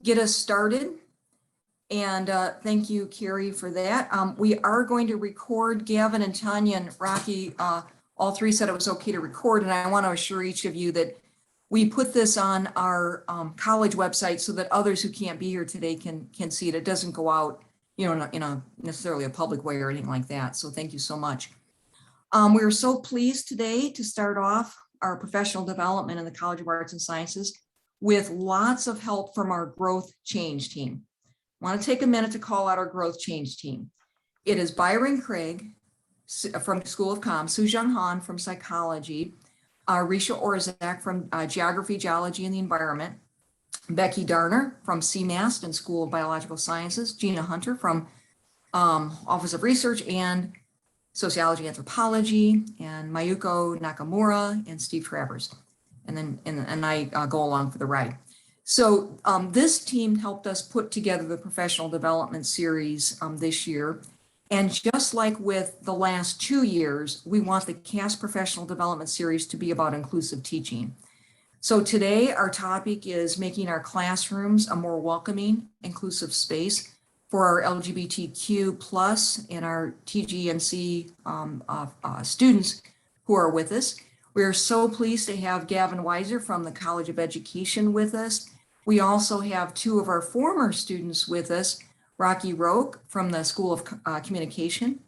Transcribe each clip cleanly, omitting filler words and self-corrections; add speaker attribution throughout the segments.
Speaker 1: get us started. And thank you, Carrie, for that. We are going to record. Gavin and Tanya and Rocky, all three said it was okay to record. And I want to assure each of you that we put this on our college website so that others who can't be here today can see it. It doesn't go out, you know, in a necessarily a public way or anything like that. So thank you so much. We are so pleased today to start off our professional development in the College of Arts and Sciences with lots of help from our growth change team. I want to take a minute to call out our growth change team. It is Byron Craig from School of Comm, Sujung Han from Psychology, Risha Orzak from Geography, Geology, and the Environment, Becky Darner from CMAST and School of Biological Sciences, Gina Hunter from Office of Research and Sociology, Anthropology, and Mayuko Nakamura and Steve Travers. And I go along for the ride. So this team helped us put together the professional development series this year. And just like with the last 2 years, we want the CAST professional development series to be about inclusive teaching. So today our topic is making our classrooms a more welcoming, inclusive space for our LGBTQ plus and our TGNC students who are with us. We are so pleased to have Gavin Weiser from the College of Education with us. We also have 2 of our former students with us, Rocky Roque from the School of Communication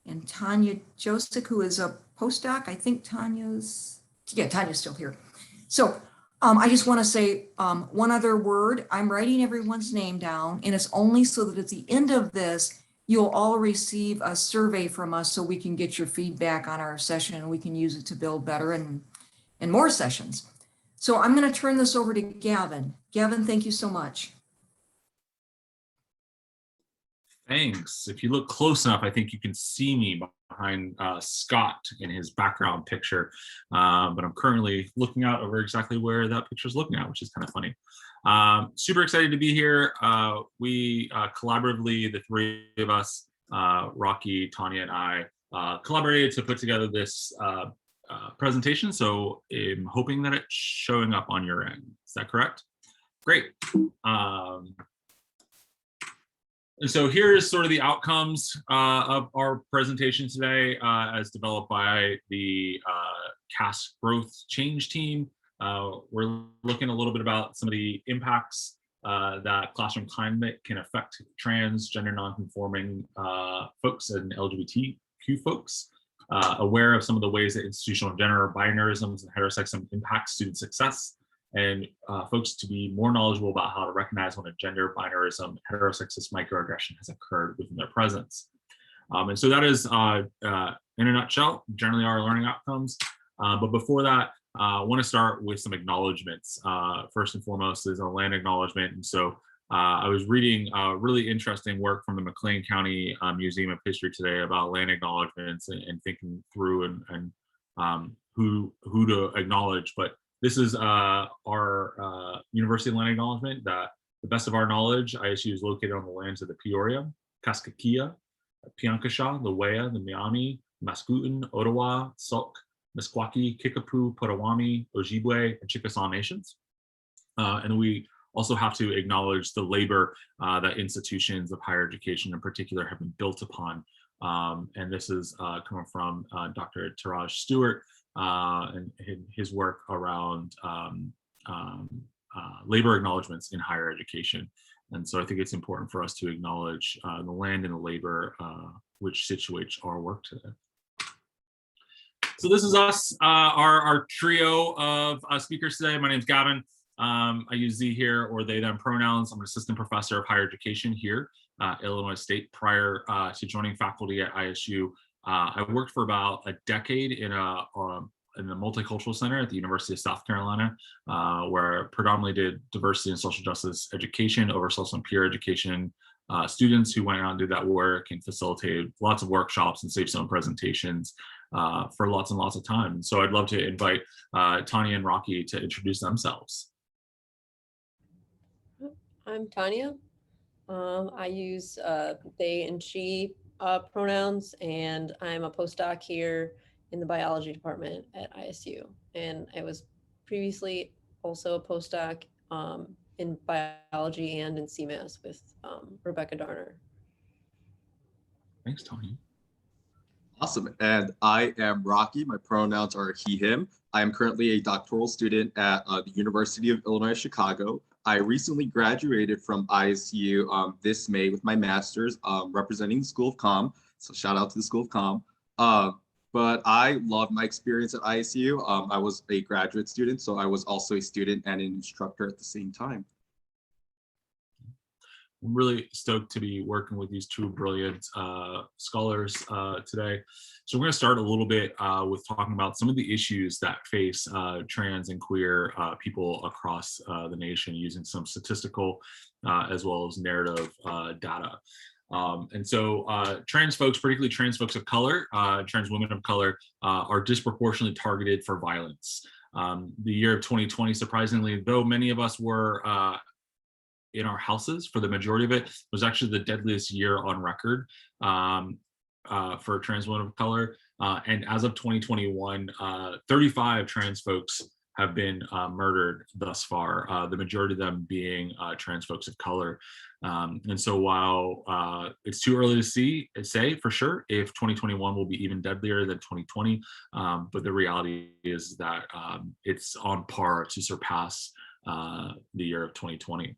Speaker 1: and Tanya Josik, who is a postdoc. I think Tanya's still here. So I just want to say one other word. I'm writing everyone's name down, and it's only so that at the end of this, you'll all receive a survey from us so we can get your feedback on our session and we can use it to build better and more sessions. So I'm going to turn this over to Gavin. Gavin, thank you so much.
Speaker 2: Thanks. If you look close enough, I think you can see me behind Scott in his background picture, but I'm currently looking out over exactly where that picture is looking at, which is kind of funny. Super excited to be here. We collaboratively, the 3 of us, Rocky, Tanya, and I, collaborated to put together this presentation. So I'm hoping that it's showing up on your end. Is that correct? Great. And so here's sort of the outcomes of our presentation today as developed by the CAST Growth Change team. We're looking a little bit about some of the impacts that classroom climate can affect trans, gender nonconforming folks and LGBTQ folks, aware of some of the ways that institutional gender binarisms and heterosexism impact student success, and folks to be more knowledgeable about how to recognize when a gender binarism, heterosexist microaggression has occurred within their presence. And so that is, in a nutshell, generally our learning outcomes. But before that, I want to start with some acknowledgements. First and foremost is a land acknowledgement. And so I was reading really interesting work from the McLean County Museum of History today about land acknowledgements and thinking through and who to acknowledge. But this is our university land acknowledgement that, the best of our knowledge, ISU is located on the lands of the Peoria, Kaskaskia, Piankashaw, the Wea, the Miami, Mascoutin, Ottawa, Sauk, Meskwaki, Kickapoo, Potawatomi, Ojibwe, and Chickasaw nations. And we also have to acknowledge the labor that institutions of higher education in particular have been built upon. And this is coming from Dr. Taraj Stewart and his work around labor acknowledgements in higher education. And so I think it's important for us to acknowledge the land and the labor which situates our work today. So this is us, our trio of speakers today. My name's Gavin. I use they, here, or they, them pronouns. I'm an assistant professor of higher education here at Illinois State. Prior to joining faculty at ISU, I worked for about a decade in the Multicultural Center at the University of South Carolina, where I predominantly did diversity and social justice education, oversaw some peer education students who went out and did that work and facilitated lots of workshops and saved some presentations for lots and lots of time. And so I'd love to invite Tanya and Rocky to introduce themselves.
Speaker 3: I'm Tanya. I use they and she pronouns, and I'm a postdoc here in the biology department at ISU. And I was previously also a postdoc in biology and in CMAS with Rebecca Darner.
Speaker 2: Thanks, Tony.
Speaker 4: Awesome. And I am Rocky. My pronouns are he, him. I am currently a doctoral student at the University of Illinois, Chicago. I recently graduated from ISU this May with my master's representing the School of Comm. So shout out to the School of Comm. But I loved my experience at ISU. I was a graduate student, so I was also a student and an instructor at the same time.
Speaker 2: I'm really stoked to be working with these two brilliant scholars today. So we're going to start a little bit with talking about some of the issues that face trans and queer people across the nation using some statistical as well as narrative data. And so trans folks, particularly trans folks of color, trans women of color, are disproportionately targeted for violence. The year of 2020, surprisingly, though many of us were in our houses for the majority of it, was actually the deadliest year on record for trans women of color. And as of 2021, 35 trans folks have been murdered thus far, the majority of them being trans folks of color. And so while it's too early to say for sure if 2021 will be even deadlier than 2020, but the reality is that it's on par to surpass the year of 2020.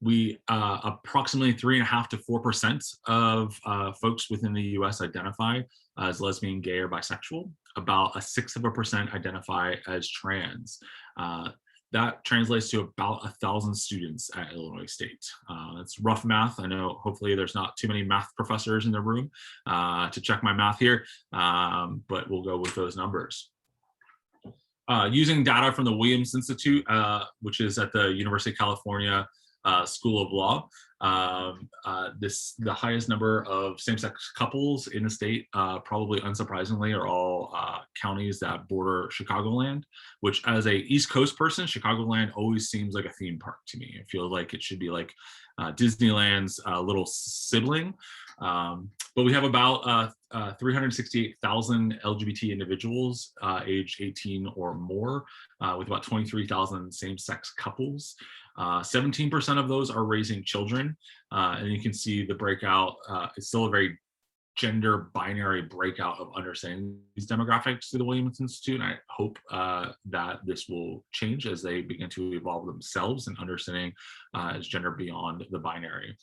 Speaker 2: We approximately 3.5% to 4% of folks within the US identify as lesbian, gay, or bisexual. About 1/6% identify as trans. That translates to about 1,000 students at Illinois State. That's rough math. I know hopefully there's not too many math professors in the room to check my math here, but we'll go with those numbers. Using data from the Williams Institute, which is at the University of California School of Law, the highest number of same-sex couples in the state, probably unsurprisingly, are all counties that border Chicagoland, which as a East Coast person, Chicagoland always seems like a theme park to me. I feel like it should be like Disneyland's little sibling. But we have about 368,000 LGBT individuals aged 18 or more, with about 23,000 same-sex couples. 17% of those are raising children, and you can see the breakout. It's still a very gender binary breakout of understanding these demographics through the Williams Institute. And I hope that this will change as they begin to evolve themselves and understanding as gender beyond the binary.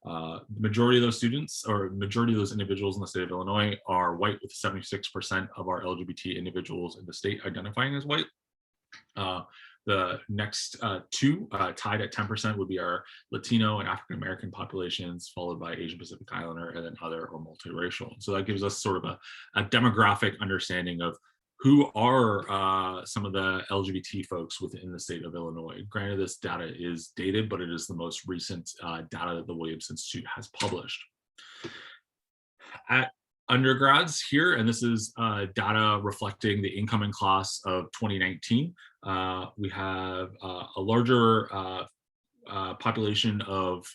Speaker 2: The majority of those students, or majority of those individuals in the state of Illinois, are white, with 76% of our LGBT individuals in the state identifying as white. The next two, tied at 10%, would be our Latino and African American populations, followed by Asian Pacific Islander, and then other or multiracial. So that gives us sort of a demographic understanding of who are some of the LGBT folks within the state of Illinois. Granted, this data is dated, but it is the most recent data that the Williams Institute has published. At undergrads here, and this is data reflecting the incoming class of 2019, we have a larger population of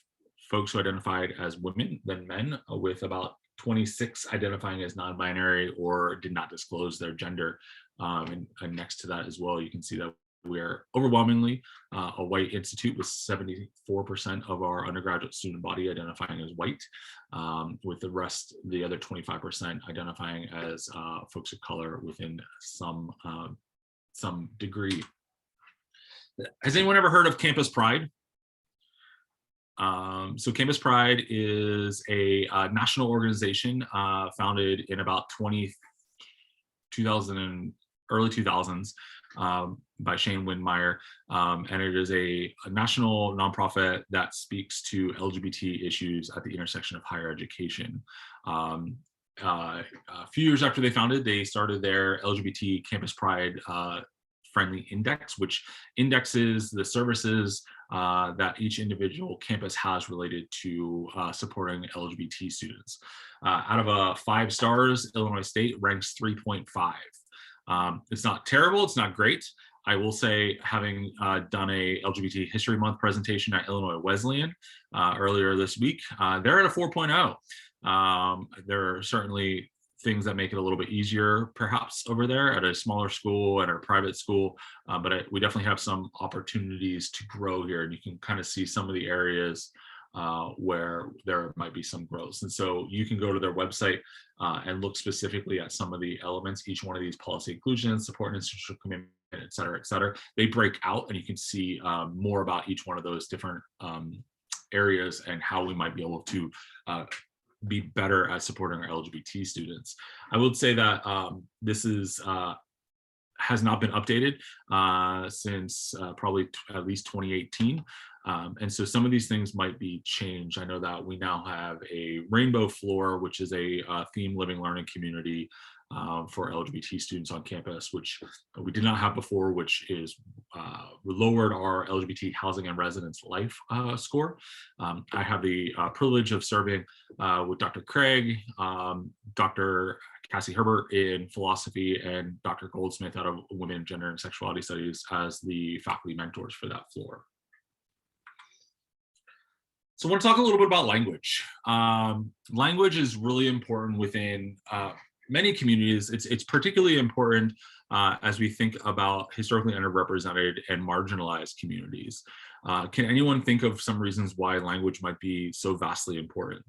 Speaker 2: folks who identified as women than men, with about 26 identifying as non-binary or did not disclose their gender. And next to that as well, you can see that we are overwhelmingly a white institute, with 74% of our undergraduate student body identifying as white, with the rest, the other 25%, identifying as folks of color within some degree. Has anyone ever heard of Campus Pride? So Campus Pride is a national organization founded in about early 2000s by Shane Windmeyer, and it is a national nonprofit that speaks to LGBT issues at the intersection of higher education. A few years after they founded, they started their LGBT Campus Pride friendly index, which indexes the services that each individual campus has related to supporting LGBT students. Out of 5 stars, Illinois State ranks 3.5. It's not terrible, it's not great. I will say, having done a LGBT History Month presentation at Illinois Wesleyan earlier this week, they're at a 4.0. There are certainly things that make it a little bit easier perhaps over there at a smaller school, at our private school, but we definitely have some opportunities to grow here, and you can kind of see some of the areas where there might be some growth. And so you can go to their website and look specifically at some of the elements, each one of these: policy inclusion, support and institutional commitment, et cetera, et cetera. They break out, and you can see more about each one of those different areas and how we might be able to be better at supporting our LGBT students. I would say that this has not been updated since probably at least 2018. And so some of these things might be changed. I know that we now have a rainbow floor, which is a themed living learning community for LGBT students on campus, which we did not have before, which is lowered our LGBT housing and residence life score. I have the privilege of serving with Dr. Craig, Dr. Cassie Herbert in philosophy, and Dr. Goldsmith out of Women, Gender, and Sexuality Studies as the faculty mentors for that floor. So I want to talk a little bit about language. Language is really important within many communities. It's particularly important as we think about historically underrepresented and marginalized communities. Can anyone think of some reasons why language might be so vastly important?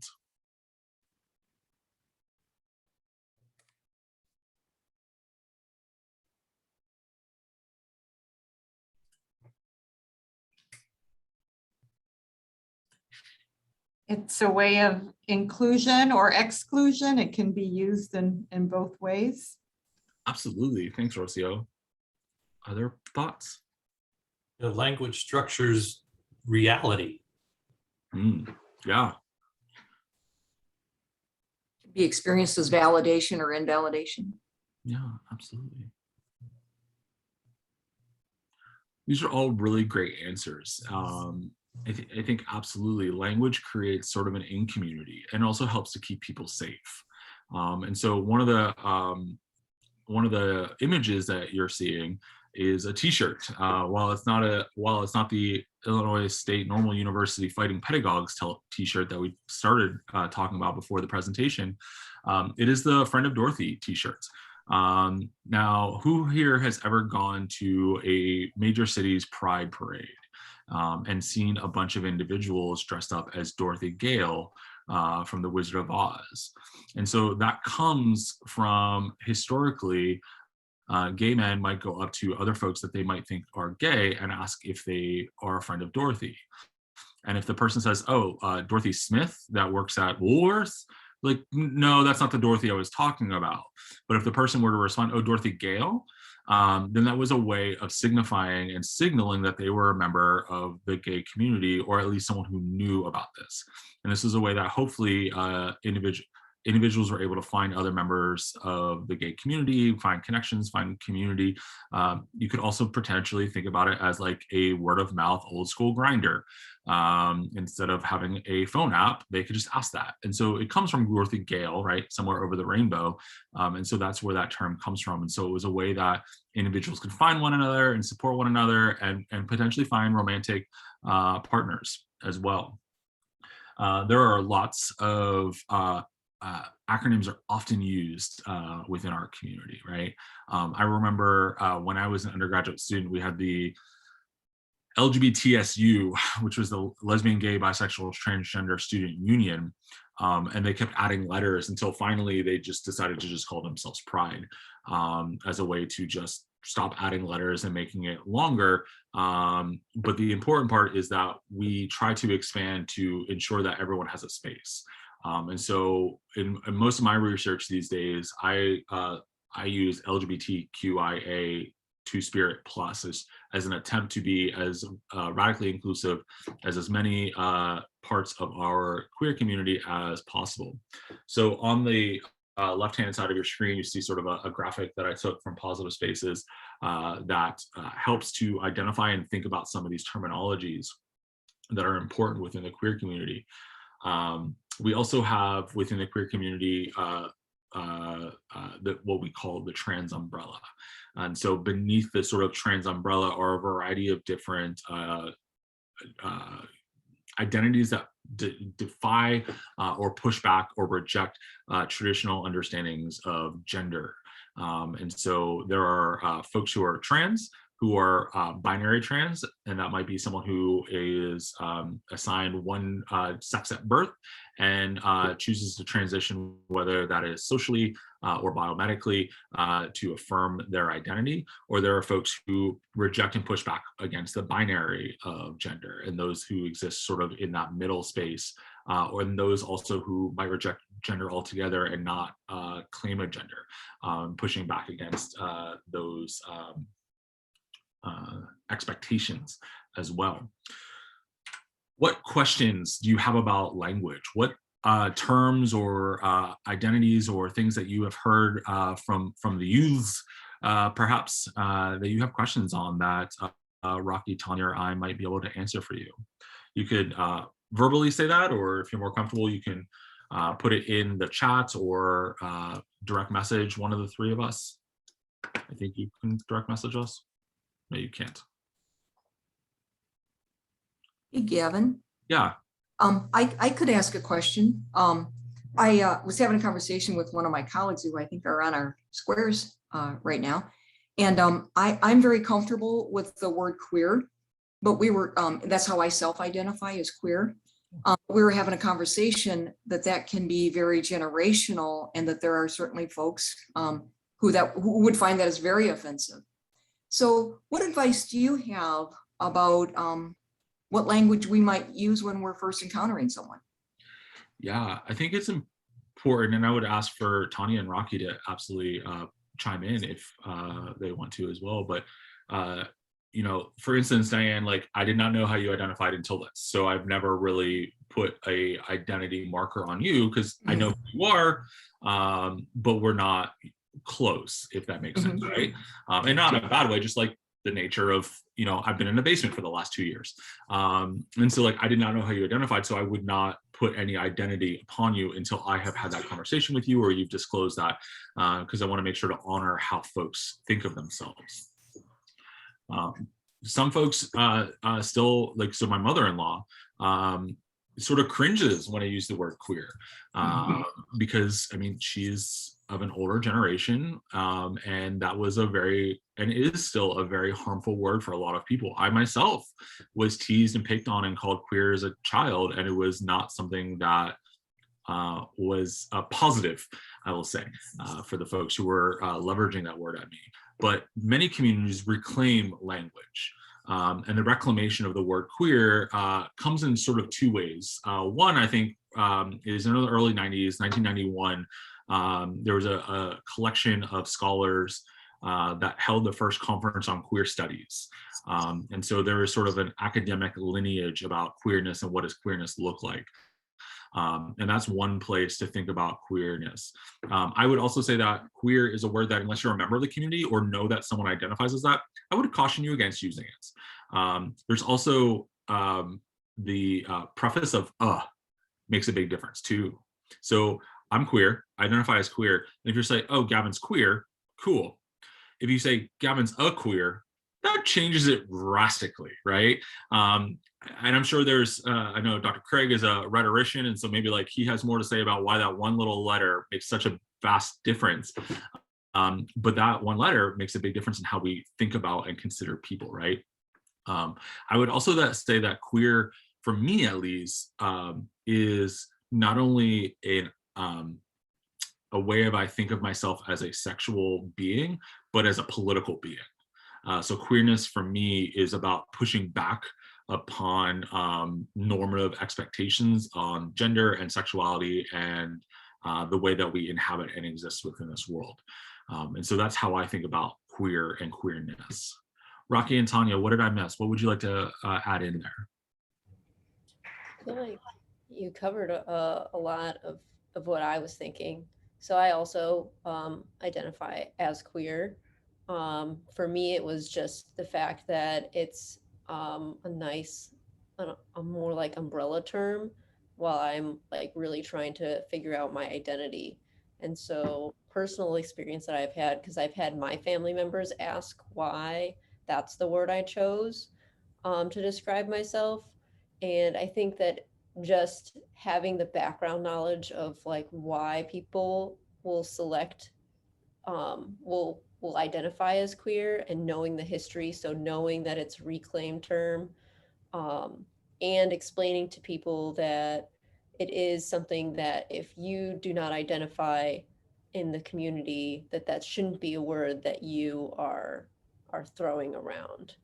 Speaker 5: It's a way of inclusion or exclusion. It can be used in both ways.
Speaker 2: Absolutely. Thanks, Rocio. Other thoughts?
Speaker 6: The language structures reality.
Speaker 2: Yeah.
Speaker 1: Be experienced as validation or invalidation.
Speaker 2: Yeah, absolutely. These are all really great answers. I think absolutely language creates sort of an in community and also helps to keep people safe. And so one of the images that you're seeing is a T-shirt. While it's not the Illinois State Normal University Fighting Pedagogues T-shirt that we started talking about before the presentation, it is the Friend of Dorothy T-shirt. Now, who here has ever gone to a major city's Pride Parade and seen a bunch of individuals dressed up as Dorothy Gale from The Wizard of Oz? And so that comes from historically, gay men might go up to other folks that they might think are gay and ask if they are a friend of Dorothy. And if the person says, oh, Dorothy Smith that works at Woolworths, like, no, that's not the Dorothy I was talking about. But if the person were to respond, oh, Dorothy Gale, then that was a way of signifying and signaling that they were a member of the gay community, or at least someone who knew about this. And this is a way that hopefully individuals were able to find other members of the gay community, find connections, find community. You could also potentially think about it as like a word of mouth, old school grinder. Instead of having a phone app, they could just ask that. And so it comes from Dorothy Gale, right? Somewhere over the rainbow. And so that's where that term comes from. And so it was a way that individuals could find one another and support one another and potentially find romantic partners as well. There are lots of acronyms are often used within our community, right? I remember when I was an undergraduate student, we had the LGBTSU, which was the Lesbian, Gay, Bisexual, Transgender Student Union, and they kept adding letters until finally they just decided to just call themselves Pride as a way to just stop adding letters and making it longer. But the important part is that we try to expand to ensure that everyone has a space. And so in most of my research these days, I use LGBTQIA Two-Spirit Plus as an attempt to be as radically inclusive as many parts of our queer community as possible. So on the left-hand side of your screen, you see sort of a graphic that I took from Positive Spaces that helps to identify and think about some of these terminologies that are important within the queer community. We also have within the queer community what we call the trans umbrella. And so beneath the sort of trans umbrella are a variety of different identities that defy or push back or reject traditional understandings of gender. And so there are folks who are trans, who are binary trans, and that might be someone who is assigned one sex at birth and chooses to transition, whether that is socially or biomedically, to affirm their identity. Or there are folks who reject and push back against the binary of gender, and those who exist sort of in that middle space, or those also who might reject gender altogether and not claim a gender, pushing back against those expectations as well. What questions do you have about language? What terms or identities or things that you have heard from the youths, perhaps that you have questions on that Rocky, Tanya, or I might be able to answer for you? You could verbally say that, or if you're more comfortable, you can put it in the chat or direct message one of the three of us. I think you can direct message us. No, you can't.
Speaker 1: Hey, Gavin.
Speaker 2: Yeah.
Speaker 1: I could ask a question. I was having a conversation with one of my colleagues who I think are on our squares right now. And I'm very comfortable with the word queer, but we were, that's how I self-identify as queer. We were having a conversation that can be very generational, and that there are certainly folks who would find that as very offensive. So what advice do you have about what language we might use when we're first encountering someone?
Speaker 2: Yeah, I think it's important, and I would ask for Tanya and Rocky to absolutely chime in if they want to as well. But you know, for instance, Diane, like, I did not know how you identified until this, so I've never really put a identity marker on you, because I know who you are, but we're not close, if that makes sense, right? And not in a bad way, just like the nature of, you know, I've been in the basement for the last 2 years. And so, like, I did not know how you identified, so I would not put any identity upon you until I have had that conversation with you, or you've disclosed that, because I want to make sure to honor how folks think of themselves. Some folks still, like, so my mother-in-law sort of cringes when I use the word queer, because, I mean, she's of an older generation, and that was a very, and is still a very harmful word for a lot of people. I myself was teased and picked on and called queer as a child, and it was not something that was positive, I will say, for the folks who were leveraging that word at me. But many communities reclaim language. And the reclamation of the word queer comes in sort of two ways. One, I think, is in the early 90s, 1991, there was a collection of scholars that held the first conference on queer studies. And so there is sort of an academic lineage about queerness and what does queerness look like. And that's one place to think about queerness. I would also say that queer is a word that, unless you're a member of the community or know that someone identifies as that, I would caution you against using it. There's also the preface of makes a big difference too. So I'm queer, I identify as queer. And if you say, oh, Gavin's queer, cool. If you say Gavin's a queer, that changes it drastically, right? And I'm sure there's, I know Dr. Craig is a rhetorician, and so maybe, like, he has more to say about why that one little letter makes such a vast difference. But that one letter makes a big difference in how we think about and consider people, right? I would also say that queer, for me at least, is not only a way of I think of myself as a sexual being, but as a political being. So queerness for me is about pushing back upon normative expectations on gender and sexuality and the way that we inhabit and exist within this world. And so that's how I think about queer and queerness. Rocky and Tanya, what did I miss? What would you like to add in there?
Speaker 3: I feel like you covered a lot of what I was thinking. So I also identify as queer. For me, it was just the fact that it's a nice, a more like umbrella term, while I'm like really trying to figure out my identity. And so personal experience that I've had, because I've had my family members ask why that's the word I chose to describe myself. And I think that just having the background knowledge of like why people will select will identify as queer, and knowing the history, so knowing that it's a reclaimed term, and explaining to people that it is something that if you do not identify in the community, that shouldn't be a word that you are throwing around,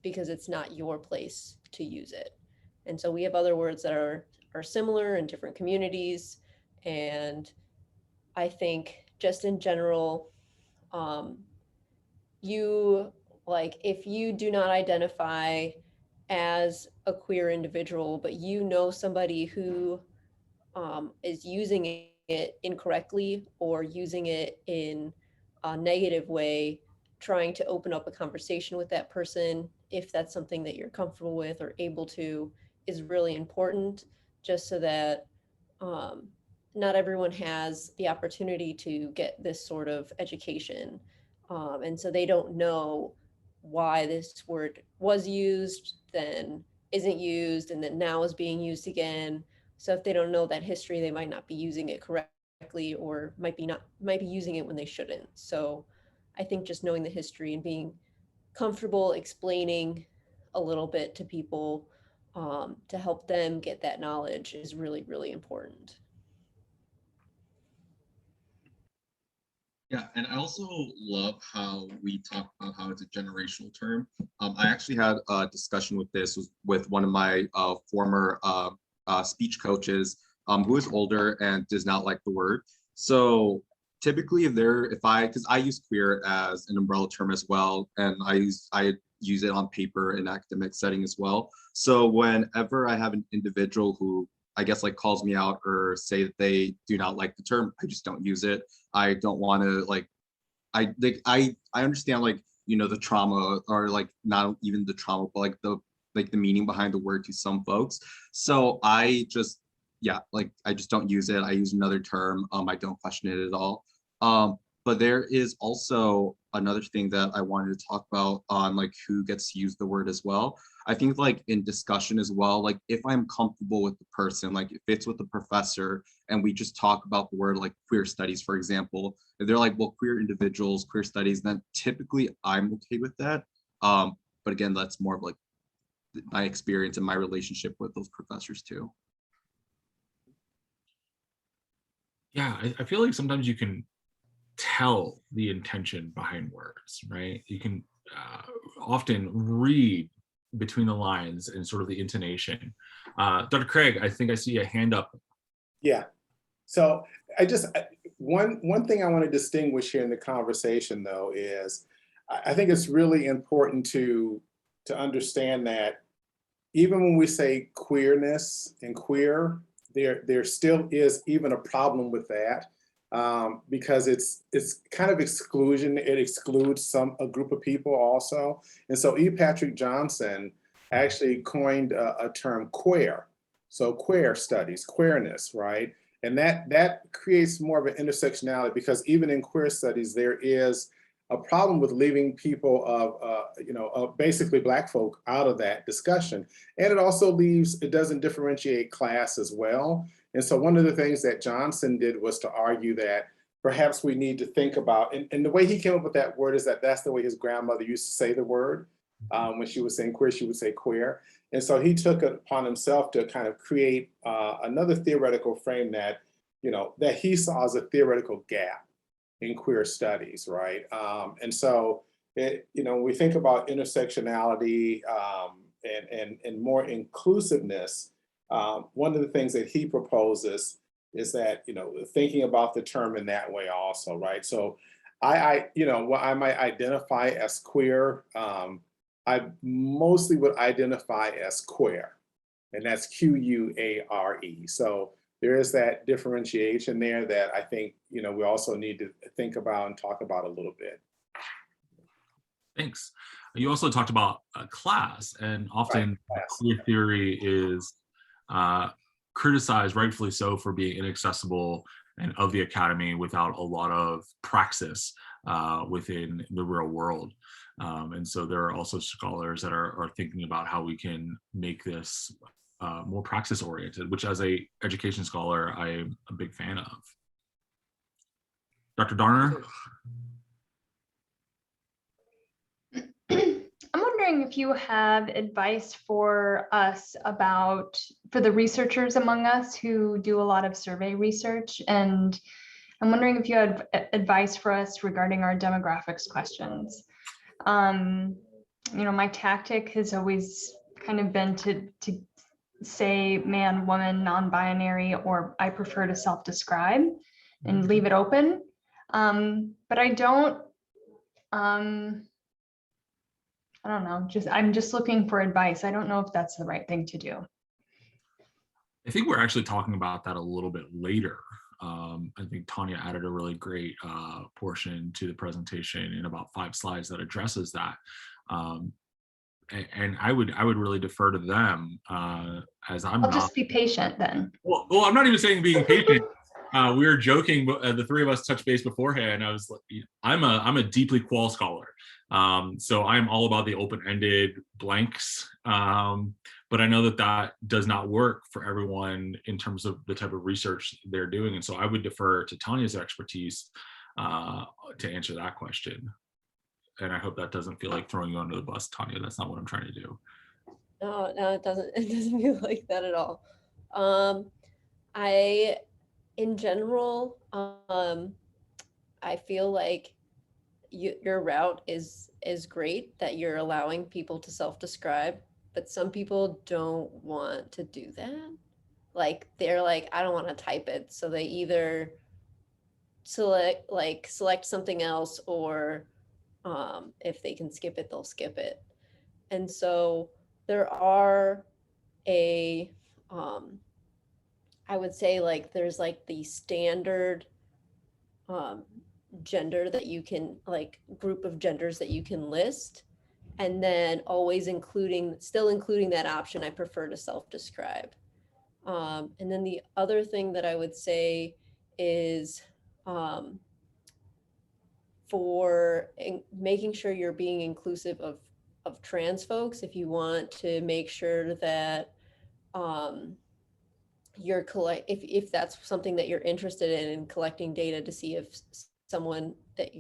Speaker 3: because it's not your place to use it. And so we have other words that are similar in different communities, and I think just in general, you like if you do not identify as a queer individual, but you know somebody who is using it incorrectly or using it in a negative way, trying to open up a conversation with that person, if that's something that you're comfortable with or able to, is really important, just so that not everyone has the opportunity to get this sort of education. And so they don't know why this word was used, then isn't used, and then now is being used again. So if they don't know that history, they might not be using it correctly, or might be using it when they shouldn't. So I think just knowing the history and being comfortable explaining a little bit to people, to help them get that knowledge is really, really important.
Speaker 4: Yeah, and I also love how we talk about how it's a generational term. I actually had a discussion with this with one of my former speech coaches, who is older and does not like the word. So typically, because I use queer as an umbrella term as well, and I use it on paper in academic setting as well. So whenever I have an individual who I guess like calls me out or say that they do not like the term, I just don't use it. I don't want to I understand the trauma, or like not even the trauma, but like the meaning behind the word to some folks. So I just don't use it. I use another term. I don't question it at all. But there is also another thing that I wanted to talk about on like who gets to use the word as well. I think like in discussion as well, like if I'm comfortable with the person, like if it's with the professor and we just talk about the word like queer studies, for example, if they're like, well, queer individuals, queer studies, then typically I'm okay with that. But again, that's more of like my experience and my relationship with those professors too.
Speaker 2: Yeah, I feel like sometimes you can tell the intention behind words, right? You can often read between the lines and sort of the intonation. Dr. Craig, I think I see a hand up.
Speaker 7: Yeah. So one thing I want to distinguish here in the conversation though is I think it's really important to understand that even when we say queerness and queer, there still is even a problem with that, because it's kind of exclusion. It excludes a group of people also. And so E. Patrick Johnson actually coined a term queer. So queer studies, queerness, right? And that creates more of an intersectionality, because even in queer studies, there is a problem with leaving people of basically Black folk out of that discussion. And it doesn't differentiate class as well. And so one of the things that Johnson did was to argue that perhaps we need to think about, and the way he came up with that word is that's the way his grandmother used to say the word. When she was saying queer, she would say queer. And so he took it upon himself to kind of create another theoretical frame that he saw as a theoretical gap in queer studies, right? And so, when we think about intersectionality and more inclusiveness, one of the things that he proposes is that, thinking about the term in that way also, right? So I might identify as queer, I mostly would identify as queer, and that's Quare. So there is that differentiation there that I think, we also need to think about and talk about a little bit.
Speaker 2: Thanks. You also talked about class, and often queer theory is criticized, rightfully so, for being inaccessible and of the academy without a lot of praxis within the real world. And so there are also scholars that are thinking about how we can make this more praxis oriented, which as a education scholar, I am a big fan of. Dr. Darner?
Speaker 8: I'm wondering if you have advice for us for the researchers among us who do a lot of survey research. And I'm wondering if you had advice for us regarding our demographics questions. My tactic has always kind of been to say man, woman, non-binary, or I prefer to self-describe and leave it open. But I don't know, I'm just looking for advice. I don't know if that's the right thing to do.
Speaker 2: I think we're actually talking about that a little bit later. I think Tanya added a really great portion to the presentation in about 5 slides that addresses that. And I would really defer to them as I'm
Speaker 8: I'll
Speaker 2: not.
Speaker 8: just be patient then.
Speaker 2: Well, I'm not even saying being patient. We were joking, the 3 of us touched base beforehand. I was like, I'm a deeply qual scholar. So I'm all about the open-ended blanks. But I know that does not work for everyone in terms of the type of research they're doing. And so I would defer to Tanya's expertise to answer that question. And I hope that doesn't feel like throwing you under the bus, Tanya. That's not what I'm trying to do.
Speaker 3: No, it doesn't. It doesn't feel like that at all. In general, I feel like your route is great, that you're allowing people to self-describe, but some people don't want to do that. Like they're like, I don't want to type it, so they either select something else, or if they can skip it, they'll skip it. And so there are I would say like there's like the standard gender that you can, like group of genders that you can list, and then always still including that option, I prefer to self-describe. And then the other thing that I would say is for making sure you're being inclusive of trans folks, if you want to make sure that if that's something that you're interested in collecting data to see if someone that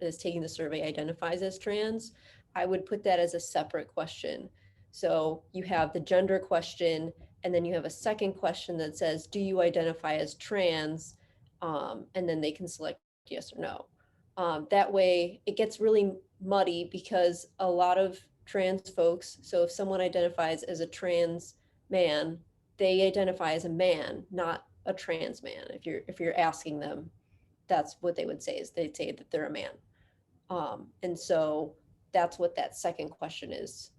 Speaker 3: is taking the survey identifies as trans, I would put that as a separate question. So you have the gender question, and then you have a second question that says, do you identify as trans? And then they can select yes or no. That way it gets really muddy, because a lot of trans folks, so if someone identifies as a trans man, they identify as a man, not a trans man. If you're asking them, that's what they would say, is they'd say that they're a man. And so that's what that second question is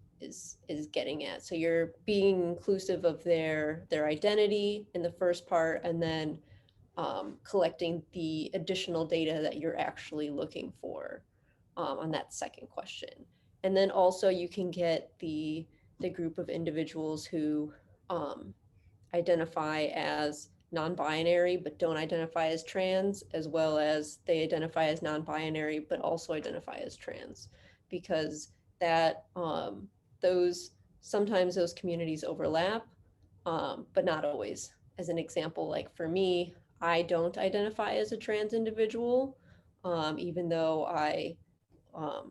Speaker 3: getting at. So you're being inclusive of their identity in the first part, and then collecting the additional data that you're actually looking for on that second question. And then also you can get the group of individuals who identify as non-binary but don't identify as trans, as well as they identify as non-binary but also identify as trans, because that sometimes those communities overlap, but not always. As an example, like for me, I don't identify as a trans individual, even though I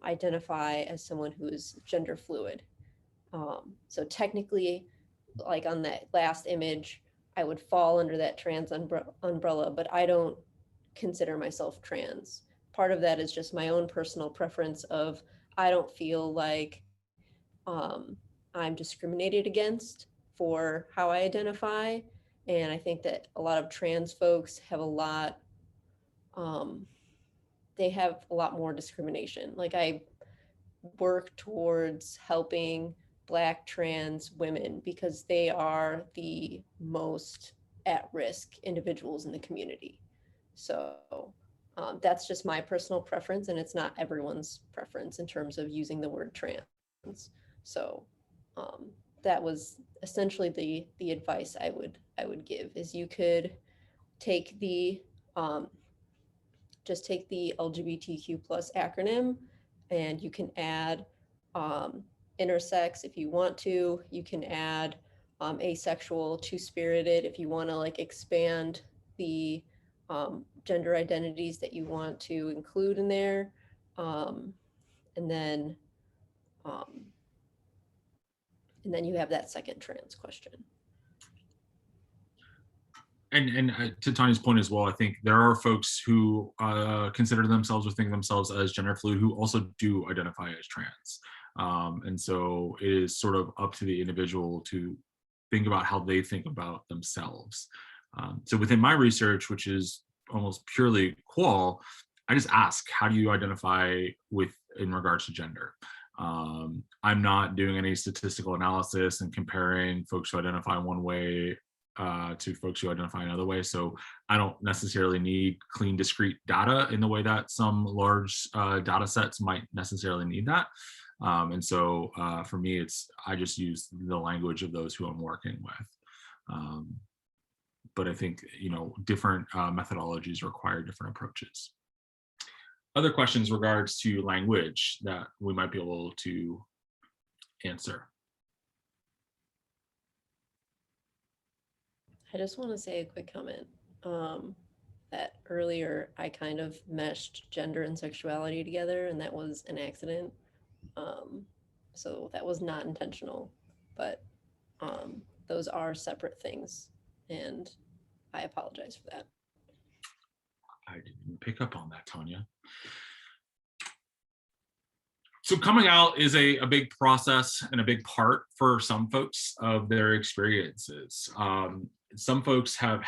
Speaker 3: identify as someone who is gender fluid. So technically, like on that last image, I would fall under that trans umbrella, but I don't consider myself trans. Part of that is just my own personal preference of, I don't feel like I'm discriminated against for how I identify. And I think that a lot of trans folks have they have a lot more discrimination. Like I work towards helping Black trans women because they are the most at-risk individuals in the community. So that's just my personal preference, and it's not everyone's preference in terms of using the word trans. So that was essentially the advice I would give, is you could take just take the LGBTQ plus acronym, and you can add intersex if you want to. You can add asexual, two-spirited, if you want to like expand the gender identities that you want to include in there. And then you have that second trans question.
Speaker 2: And to Tanya's point as well, I think there are folks who consider themselves or think themselves as gender fluid who also do identify as trans. And so it is sort of up to the individual to think about how they think about themselves. So within my research, which is almost purely qual, I just ask, how do you identify with in regards to gender? I'm not doing any statistical analysis and comparing folks who identify one way to folks who identify another way. So I don't necessarily need clean, discrete data in the way that some large data sets might necessarily need that. And so for me, I just use the language of those who I'm working with. But I think, different methodologies require different approaches. Other questions regards to language that we might be able to answer?
Speaker 3: I just want to say a quick comment that earlier I kind of meshed gender and sexuality together, and that was an accident. So that was not intentional, but those are separate things, and I apologize for that.
Speaker 2: I didn't pick up on that, Tanya. So coming out is a big process and a big part for some folks of their experiences. Some folks have,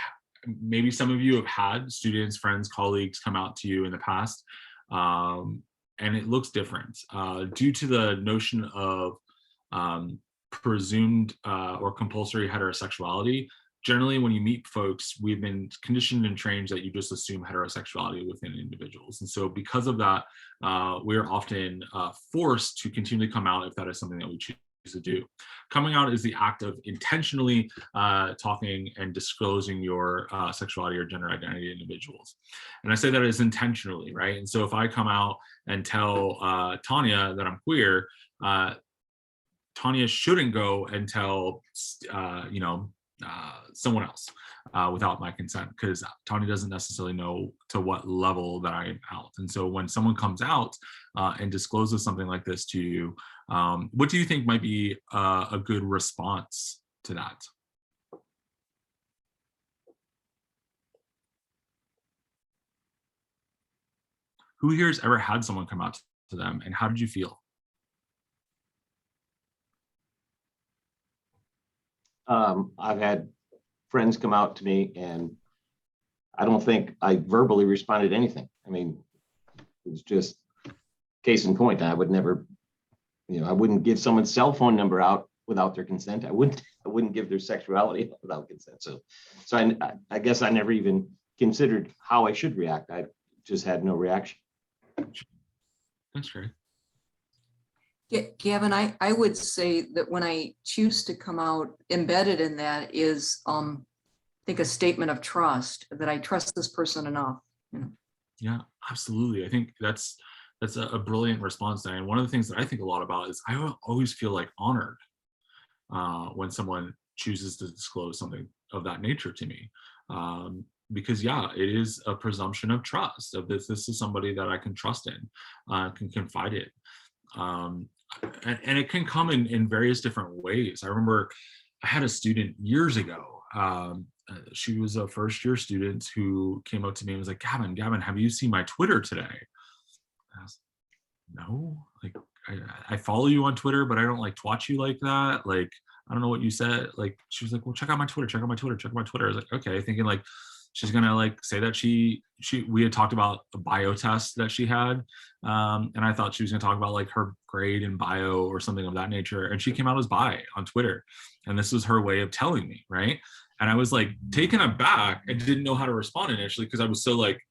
Speaker 2: maybe some of you have had students, friends, colleagues come out to you in the past, and it looks different due to the notion of presumed or compulsory heterosexuality. Generally, when you meet folks, we've been conditioned and trained that you just assume heterosexuality within individuals. And so because of that, we're often forced to continually come out if that is something that we choose to do. Coming out is the act of intentionally talking and disclosing your sexuality or gender identity to individuals. And I say that as intentionally, right? And so if I come out and tell Tanya that I'm queer, Tanya shouldn't go and tell, someone else without my consent, because Tanya doesn't necessarily know to what level that I am out. And so when someone comes out and discloses something like this to you, what do you think might be a good response to that? Who here has ever had someone come out to them, and how did you feel?
Speaker 9: I've had friends come out to me, and I don't think I verbally responded to anything. I mean, it's just case in point. I would never, I wouldn't give someone's cell phone number out without their consent. I wouldn't give their sexuality without consent. So I guess I never even considered how I should react. I just had no reaction.
Speaker 2: That's great.
Speaker 1: Gavin, I would say that when I choose to come out, embedded in that is, I think, a statement of trust, that I trust this person enough.
Speaker 2: Yeah, absolutely. I think that's a brilliant response, Diane. One of the things that I think a lot about is I always feel like honored when someone chooses to disclose something of that nature to me. Because yeah, it is a presumption of trust, of this is somebody that I can trust in, can confide in. And it can come in various different ways. I remember I had a student years ago. She was a first-year student who came up to me and was like, Gavin, have you seen my Twitter today? I was, no, like I follow you on Twitter, but I don't like watch you like that. Like, I don't know what you said. Like, she was like, well, check out my Twitter. I was like, okay, thinking like, she's gonna like say that we had talked about a bio test that she had, and I thought she was gonna talk about like her grade in bio or something of that nature, and she came out as bi on Twitter, and this was her way of telling me, right? And I was like taken aback and didn't know how to respond initially, because I was so like,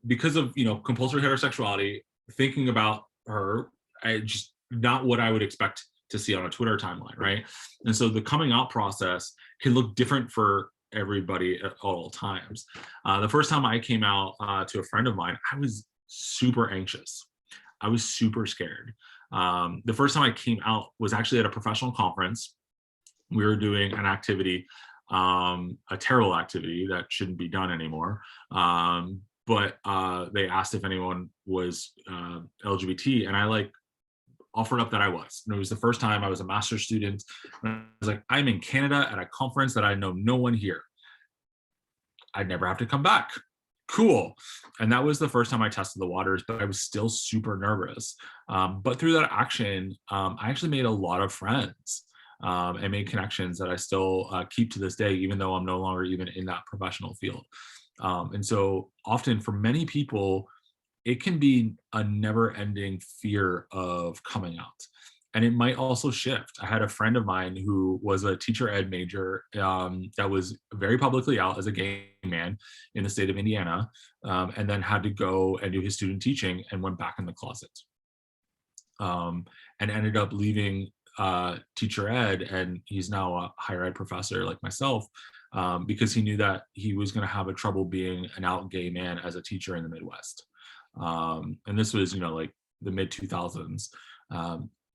Speaker 2: because of compulsory heterosexuality, thinking about her, I just not what I would expect to see on a Twitter timeline, right? And so the coming out process can look different for everybody at all times. The first time I came out to a friend of mine, I was super anxious. I was super scared. The first time I came out was actually at a professional conference we were doing an activity, a terrible activity that shouldn't be done anymore. But they asked if anyone was LGBT, and I like offered up that I was. And it was the first time I was a master's student. And I was like, I'm in Canada at a conference that I know no one here. I'd never have to come back. Cool. And that was the first time I tested the waters, but I was still super nervous. But through that action, I actually made a lot of friends and made connections that I still keep to this day, even though I'm no longer even in that professional field. And so often for many people, it can be a never-ending fear of coming out. And it might also shift. I had a friend of mine who was a teacher ed major that was very publicly out as a gay man in the state of Indiana, and then had to go and do his student teaching and went back in the closet. And ended up leaving teacher ed, and he's now a higher ed professor like myself, because he knew that he was going to have a trouble being an out gay man as a teacher in the Midwest. And this was, like the mid 2000s.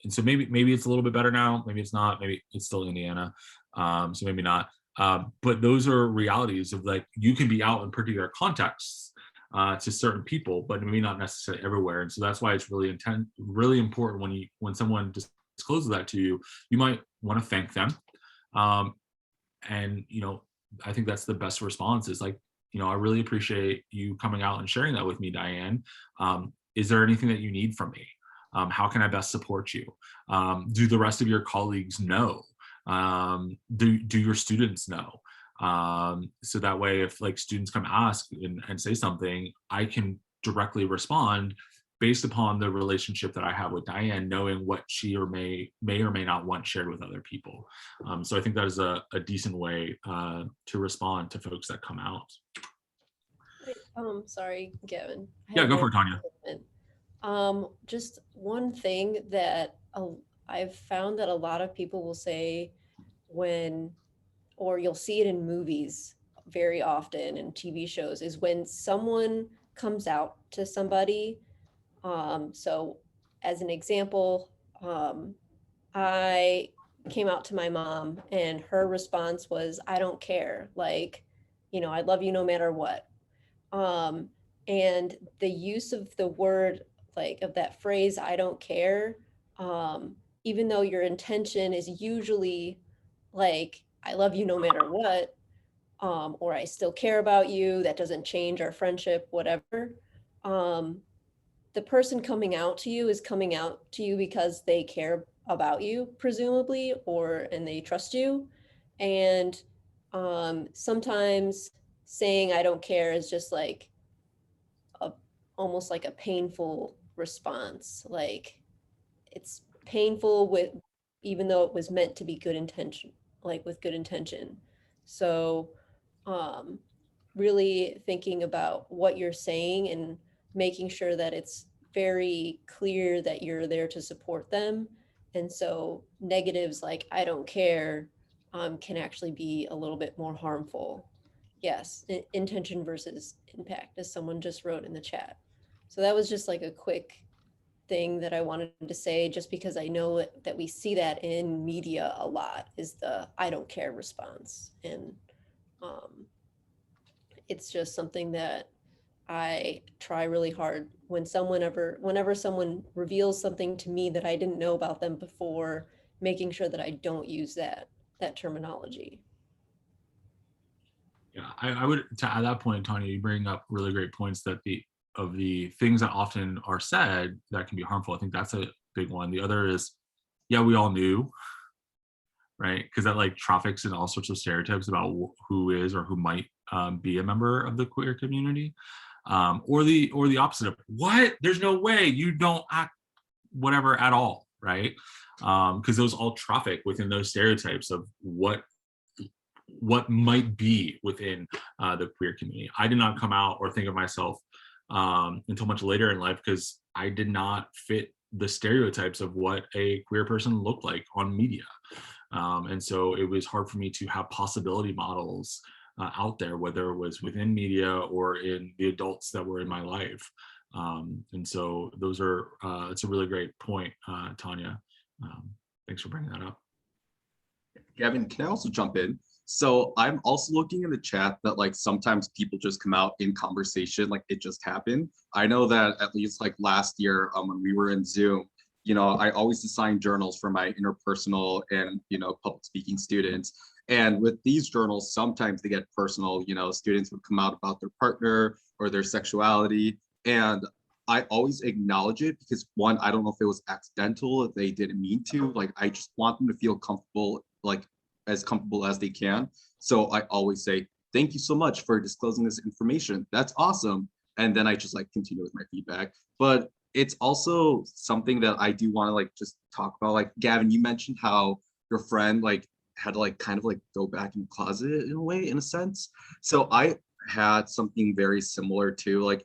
Speaker 2: And so maybe it's a little bit better now. Maybe it's not. Maybe it's still Indiana. So maybe not. But those are realities of like, you can be out in particular contexts to certain people, but maybe not necessarily everywhere. And so that's why it's really important when someone discloses that to you, you might want to thank them. And I think that's the best response is like, I really appreciate you coming out and sharing that with me, Diane. Is there anything that you need from me? How can I best support you? Do the rest of your colleagues know? Do your students know? So that way, if like students come ask and say something, I can directly respond based upon the relationship that I have with Diane, knowing what she may or may not want shared with other people. So I think that is a decent way to respond to folks that come out.
Speaker 3: Sorry, Gavin.
Speaker 2: Yeah, go for it, Tanya.
Speaker 3: Just one thing that I've found that a lot of people will say or you'll see it in movies very often and TV shows, is when someone comes out to somebody. So as an example, I came out to my mom and her response was, I don't care. Like, I love you no matter what. And the use of the word, like of that phrase, I don't care, even though your intention is usually like, I love you no matter what, or I still care about you, that doesn't change our friendship, whatever. The person coming out to you is coming out to you because they care about you, presumably, and they trust you. And sometimes saying I don't care is just like almost like a painful response. Like it's painful even though it was meant to be good intention, like with good intention. So really thinking about what you're saying and making sure that it's very clear that you're there to support them. And so negatives like I don't care can actually be a little bit more harmful. Yes, intention versus impact, as someone just wrote in the chat. So that was just like a quick thing that I wanted to say, just because I know that we see that in media a lot, is the I don't care response. And it's just something that I try really hard whenever someone reveals something to me that I didn't know about them before, making sure that I don't use that terminology.
Speaker 2: Yeah, I would, to at that point, Tanya, you bring up really great points that of the things that often are said that can be harmful. I think that's a big one. The other is, yeah, we all knew, right? Because that like traffics in all sorts of stereotypes about who is or who might be a member of the queer community, or the opposite of what? There's no way, you don't act whatever at all, right? Because those all traffic within those stereotypes of what might be within the queer community. I did not come out or think of myself until much later in life, because I did not fit the stereotypes of what a queer person looked like on media. And so it was hard for me to have possibility models out there, whether it was within media or in the adults that were in my life. And so those are, it's a really great point, Tanya. Thanks for bringing that up.
Speaker 4: Gavin, can I also jump in? So I'm also looking in the chat that like sometimes people just come out in conversation, like it just happened. I know that at least like last year when we were in Zoom, I always assign journals for my interpersonal and, public speaking students. And with these journals, sometimes they get personal, students would come out about their partner or their sexuality. And I always acknowledge it because one, I don't know if it was accidental, if they didn't mean to, like, I just want them to feel comfortable, like as comfortable as they can. So I always say, thank you so much for disclosing this information. That's awesome. And then I just like continue with my feedback. But it's also something that I do want to like just talk about. Like Gavin, you mentioned how your friend like had to like kind of like go back in the closet in a way, in a sense. So I had something very similar to like,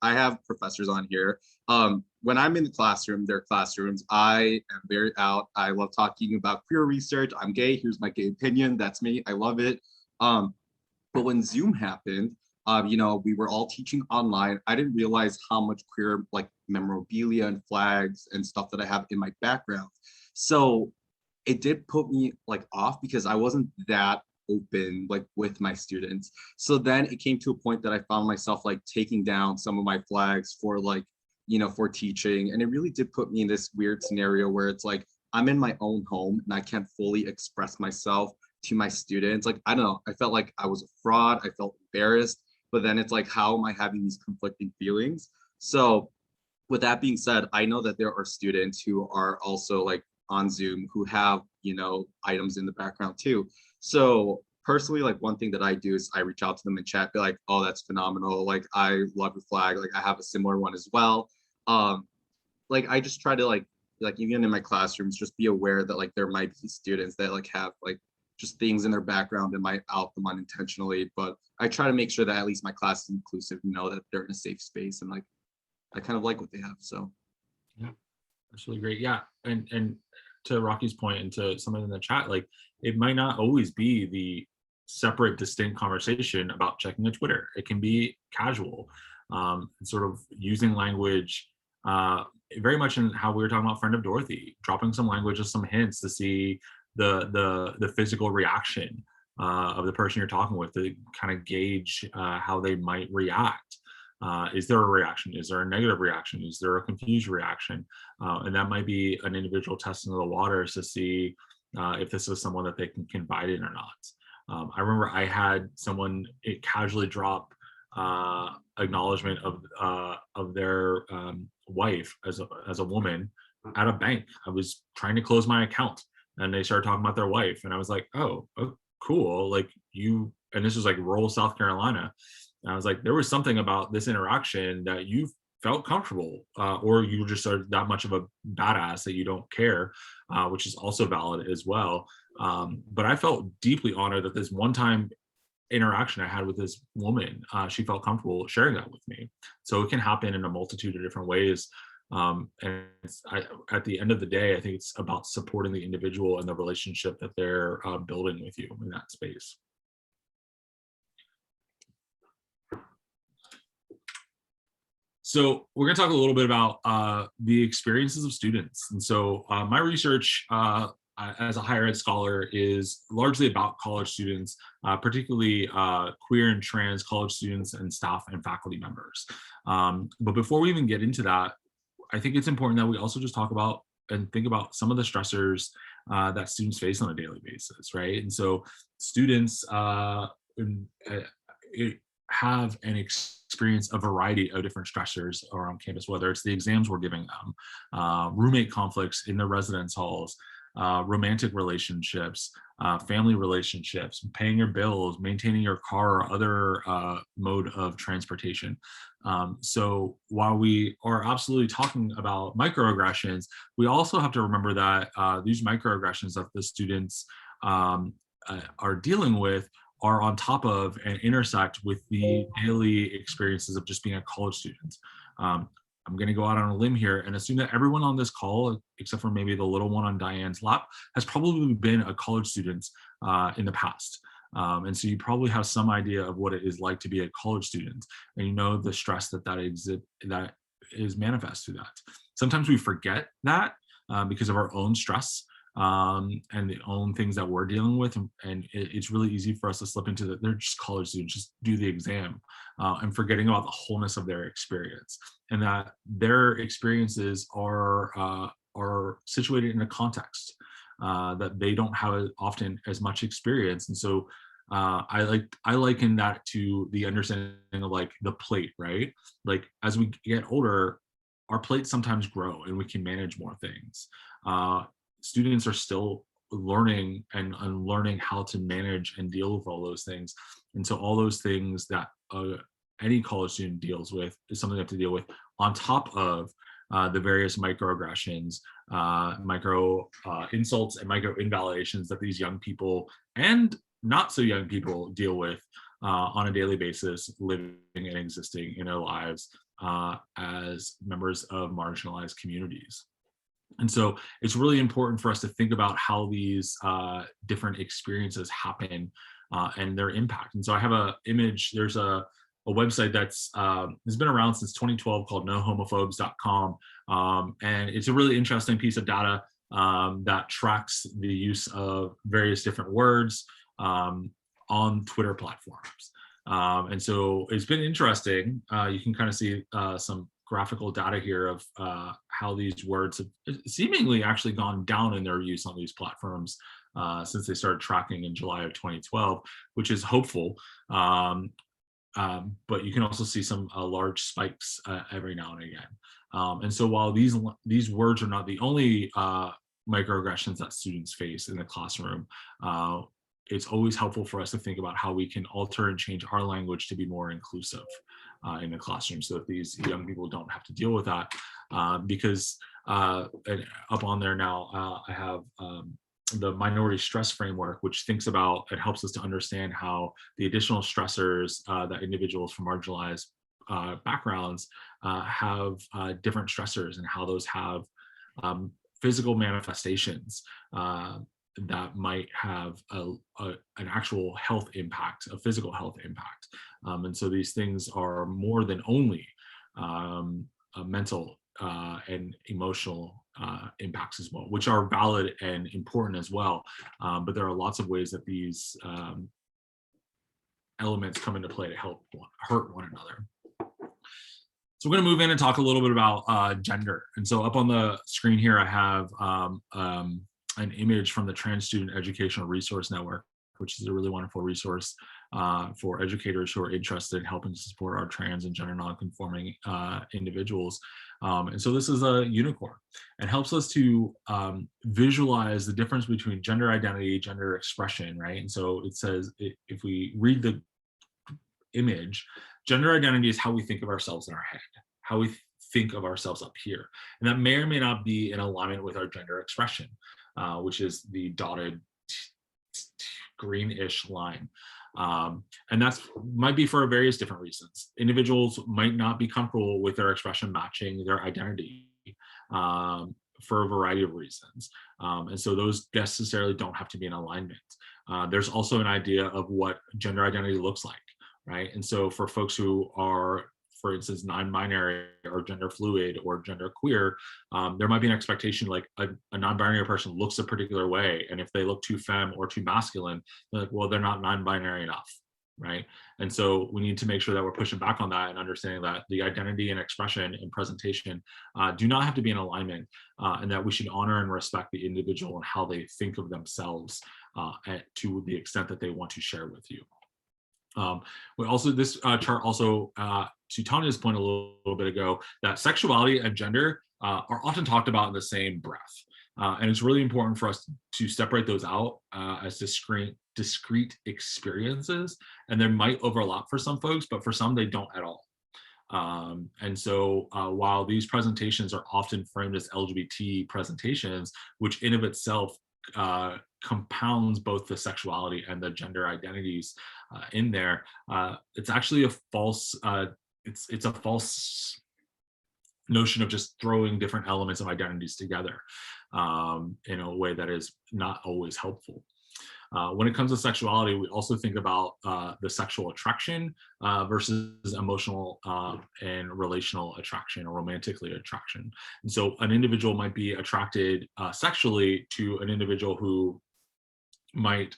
Speaker 4: I have professors on here. When I'm in the classroom, their classrooms, I am very out. I love talking about queer research. I'm gay. Here's my gay opinion. That's me. I love it. But when Zoom happened, we were all teaching online. I didn't realize how much queer like memorabilia and flags and stuff that I have in my background. So it did put me like off because I wasn't that open like with my students. So then it came to a point that I found myself like taking down some of my flags for like, for teaching. And it really did put me in this weird scenario where it's like, I'm in my own home and I can't fully express myself to my students. Like, I don't know, I felt like I was a fraud. I felt embarrassed, but then it's like, how am I having these conflicting feelings? So with that being said, I know that there are students who are also like on Zoom who have, items in the background too. So personally, like one thing that I do is I reach out to them in chat, be like, oh, that's phenomenal. Like, I love your flag. Like I have a similar one as well. Like I just try to like even in my classrooms, just be aware that like there might be students that like have like just things in their background that might out them unintentionally. But I try to make sure that at least my class is inclusive, that they're in a safe space and like I kind of like what they have. So
Speaker 2: yeah, that's really great. Yeah, and to Rocky's point and to someone in the chat, like it might not always be the separate, distinct conversation about checking a Twitter. It can be casual, sort of using language very much in how we were talking about Friend of Dorothy, dropping some language or some hints to see the physical reaction of the person you're talking with to kind of gauge how they might react. Is there a reaction? Is there a negative reaction? Is there a confused reaction? And that might be an individual testing of the waters to see if this is someone that they can confide in or not. I remember I had someone casually drop acknowledgement of their wife as a woman at a bank. I was trying to close my account and they started talking about their wife. And I was like, oh cool. Like and this was like rural South Carolina. And I was like, there was something about this interaction that you felt comfortable, or you just are that much of a badass that you don't care, which is also valid as well. But I felt deeply honored that this one-time interaction I had with this woman, she felt comfortable sharing that with me. So it can happen in a multitude of different ways. And at the end of the day, I think it's about supporting the individual and the relationship that they're building with you in that space. So we're going to talk a little bit about the experiences of students. And so my research as a higher ed scholar is largely about college students, particularly queer and trans college students and staff and faculty members. But before we even get into that, I think it's important that we also just talk about and think about some of the stressors that students face on a daily basis, right? And so students have and experience a variety of different stressors around campus, whether it's the exams we're giving them, roommate conflicts in their residence halls, romantic relationships, family relationships, paying your bills, maintaining your car or other mode of transportation. So while we are absolutely talking about microaggressions, we also have to remember that these microaggressions that the students are dealing with are on top of and intersect with the daily experiences of just being a college student. I'm going to go out on a limb here and assume that everyone on this call, except for maybe the little one on Diane's lap, has probably been a college student in the past. And so you probably have some idea of what it is like to be a college student, and you know the stress that is manifest through that. Sometimes we forget that because of our own stress and the own things that we're dealing with. And it's really easy for us to slip into that. They're just college students, just do the exam, and forgetting about the wholeness of their experience, and that their experiences are situated in a context that they don't have often as much experience. And so I liken that to the understanding of like the plate, right? Like as we get older, our plates sometimes grow and we can manage more things. Students are still learning and unlearning how to manage and deal with all those things. And so all those things that any college student deals with is something they have to deal with on top of the various microaggressions, micro insults, and micro invalidations that these young people and not so young people deal with on a daily basis, living and existing in their lives as members of marginalized communities. And so it's really important for us to think about how these different experiences happen and their impact. And so I have an image, there's a website that's has been around since 2012 called nohomophobes.com. And it's a really interesting piece of data that tracks the use of various different words on Twitter platforms. And so it's been interesting. You can kind of see some graphical data here of how these words have seemingly actually gone down in their use on these platforms since they started tracking in July of 2012, which is hopeful. But you can also see some large spikes every now and again. And so while these words are not the only microaggressions that students face in the classroom, it's always helpful for us to think about how we can alter and change our language to be more inclusive in the classroom, so that these young people don't have to deal with that. Because and up on there now, I have the minority stress framework, which thinks about, it helps us to understand how the additional stressors that individuals from marginalized backgrounds have different stressors, and how those have physical manifestations that might have an actual health impact, a physical health impact. And so these things are more than only mental and emotional impacts as well, which are valid and important as well. But there are lots of ways that these elements come into play to help hurt one another. So we're going to move in and talk a little bit about gender. And so up on the screen here, I have an image from the Trans Student Educational Resource Network, which is a really wonderful resource for educators who are interested in helping to support our trans and gender nonconforming individuals. And so this is a unicorn, and helps us to visualize the difference between gender identity, gender expression, right? And so it says, if we read the image, gender identity is how we think of ourselves in our head, how we think of ourselves up here. And that may or may not be in alignment with our gender expression, which is the dotted greenish line. And that's might be for various different reasons. Individuals might not be comfortable with their expression matching their identity for a variety of reasons. And so those necessarily don't have to be in alignment. There's also an idea of what gender identity looks like, right? And so for folks who are, for instance, non-binary or gender fluid or gender queer, there might be an expectation like a non-binary person looks a particular way, and if they look too femme or too masculine, they're like, well, they're not non-binary enough, right? And so we need to make sure that we're pushing back on that and understanding that the identity and expression and presentation do not have to be in alignment, and that we should honor and respect the individual and how they think of themselves to the extent that they want to share with you. But also this chart also, to Tanya's point a little bit ago, that sexuality and gender are often talked about in the same breath. And it's really important for us to separate those out as discrete experiences. And there might overlap for some folks, but for some they don't at all. And so while these presentations are often framed as LGBT presentations, which in of itself compounds both the sexuality and the gender identities in there, it's actually a false, it's a false notion of just throwing different elements of identities together in a way that is not always helpful. When it comes to sexuality, we also think about the sexual attraction versus emotional and relational attraction or romantically attraction. And so an individual might be attracted sexually to an individual who might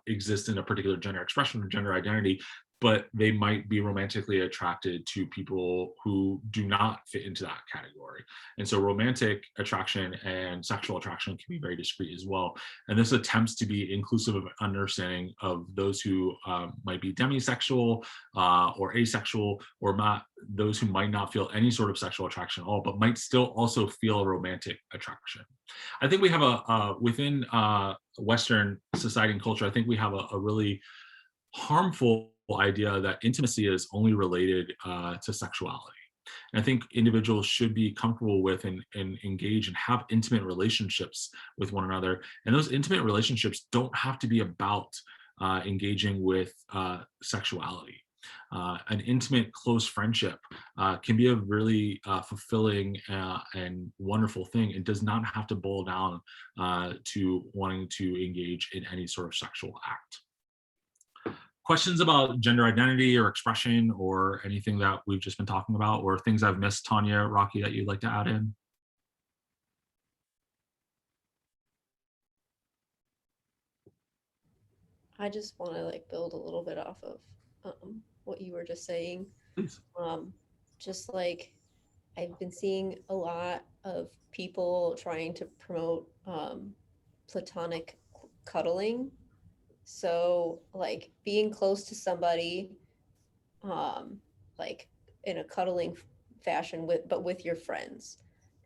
Speaker 2: exist in a particular gender expression or gender identity, but they might be romantically attracted to people who do not fit into that category. And so romantic attraction and sexual attraction can be very discrete as well. And this attempts to be inclusive of understanding of those who might be demisexual or asexual, or not those who might not feel any sort of sexual attraction at all, but might still also feel a romantic attraction. I think we have within Western society and culture, I think we have a really harmful idea that intimacy is only related to sexuality. And I think individuals should be comfortable with and engage and have intimate relationships with one another. And those intimate relationships don't have to be about engaging with sexuality. An intimate, close friendship can be a really fulfilling and wonderful thing. It does not have to boil down to wanting to engage in any sort of sexual act. Questions about gender identity or expression or anything that we've just been talking about, or things I've missed, Tanya, Rocky, that you'd like to add in?
Speaker 3: I just want to like build a little bit off of what you were just saying.
Speaker 2: Please.
Speaker 3: Just like I've been seeing a lot of people trying to promote platonic cuddling. So like being close to somebody like in a cuddling fashion with your friends,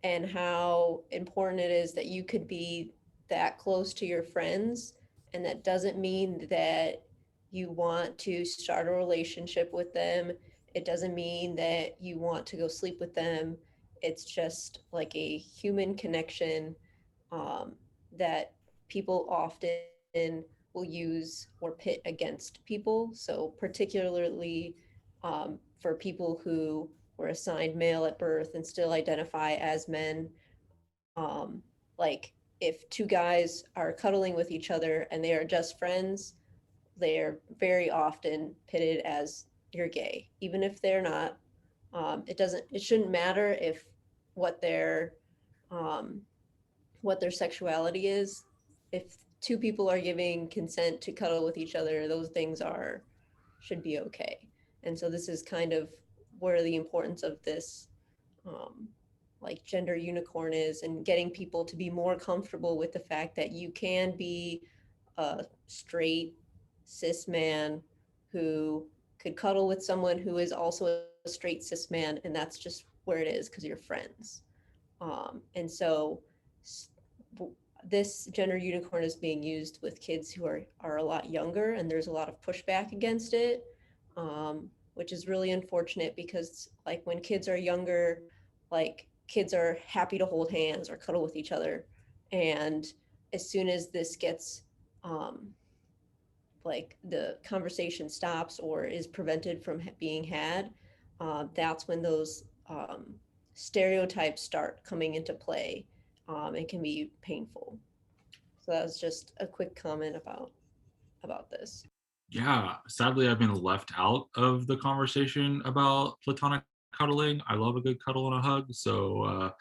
Speaker 3: and how important it is that you could be that close to your friends. And that doesn't mean that you want to start a relationship with them. It doesn't mean that you want to go sleep with them. It's just like a human connection that people often will use or pit against people. So particularly for people who were assigned male at birth and still identify as men, like if two guys are cuddling with each other and they are just friends, they're very often pitted as you're gay, even if they're not. It shouldn't matter if what their sexuality is. If two people are giving consent to cuddle with each other, those things should be okay. And so this is kind of where the importance of this like gender unicorn is, and getting people to be more comfortable with the fact that you can be a straight cis man who could cuddle with someone who is also a straight cis man, and that's just where it is because you're friends. And so this gender unicorn is being used with kids who are a lot younger, and there's a lot of pushback against it, which is really unfortunate, because like when kids are younger, like kids are happy to hold hands or cuddle with each other. And as soon as this gets like the conversation stops or is prevented from being had, that's when those stereotypes start coming into play. It can be painful. So that was just a quick comment about this.
Speaker 2: Yeah, sadly, I've been left out of the conversation about platonic cuddling. I love a good cuddle and a hug. So,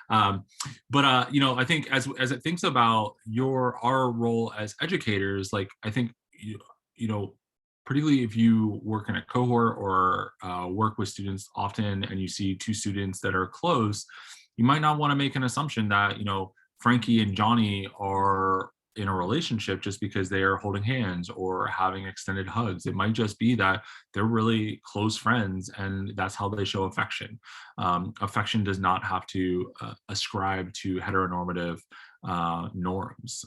Speaker 2: you know, I think as it thinks about our role as educators, like I think you know, particularly if you work in a cohort or work with students often, and you see two students that are close, you might not want to make an assumption that, you know, Frankie and Johnny are in a relationship just because they are holding hands or having extended hugs. It might just be that they're really close friends and that's how they show affection. Affection does not have to ascribe to heteronormative norms.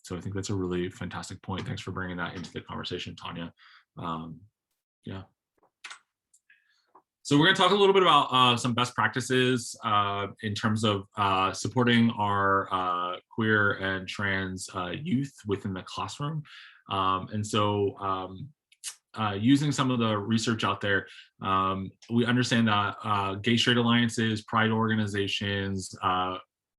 Speaker 2: So I think that's a really fantastic point. Thanks for bringing that into the conversation, Tanya. Yeah. So we're going to talk a little bit about some best practices in terms of supporting our queer and trans youth within the classroom. And so using some of the research out there, we understand that gay straight alliances, pride organizations,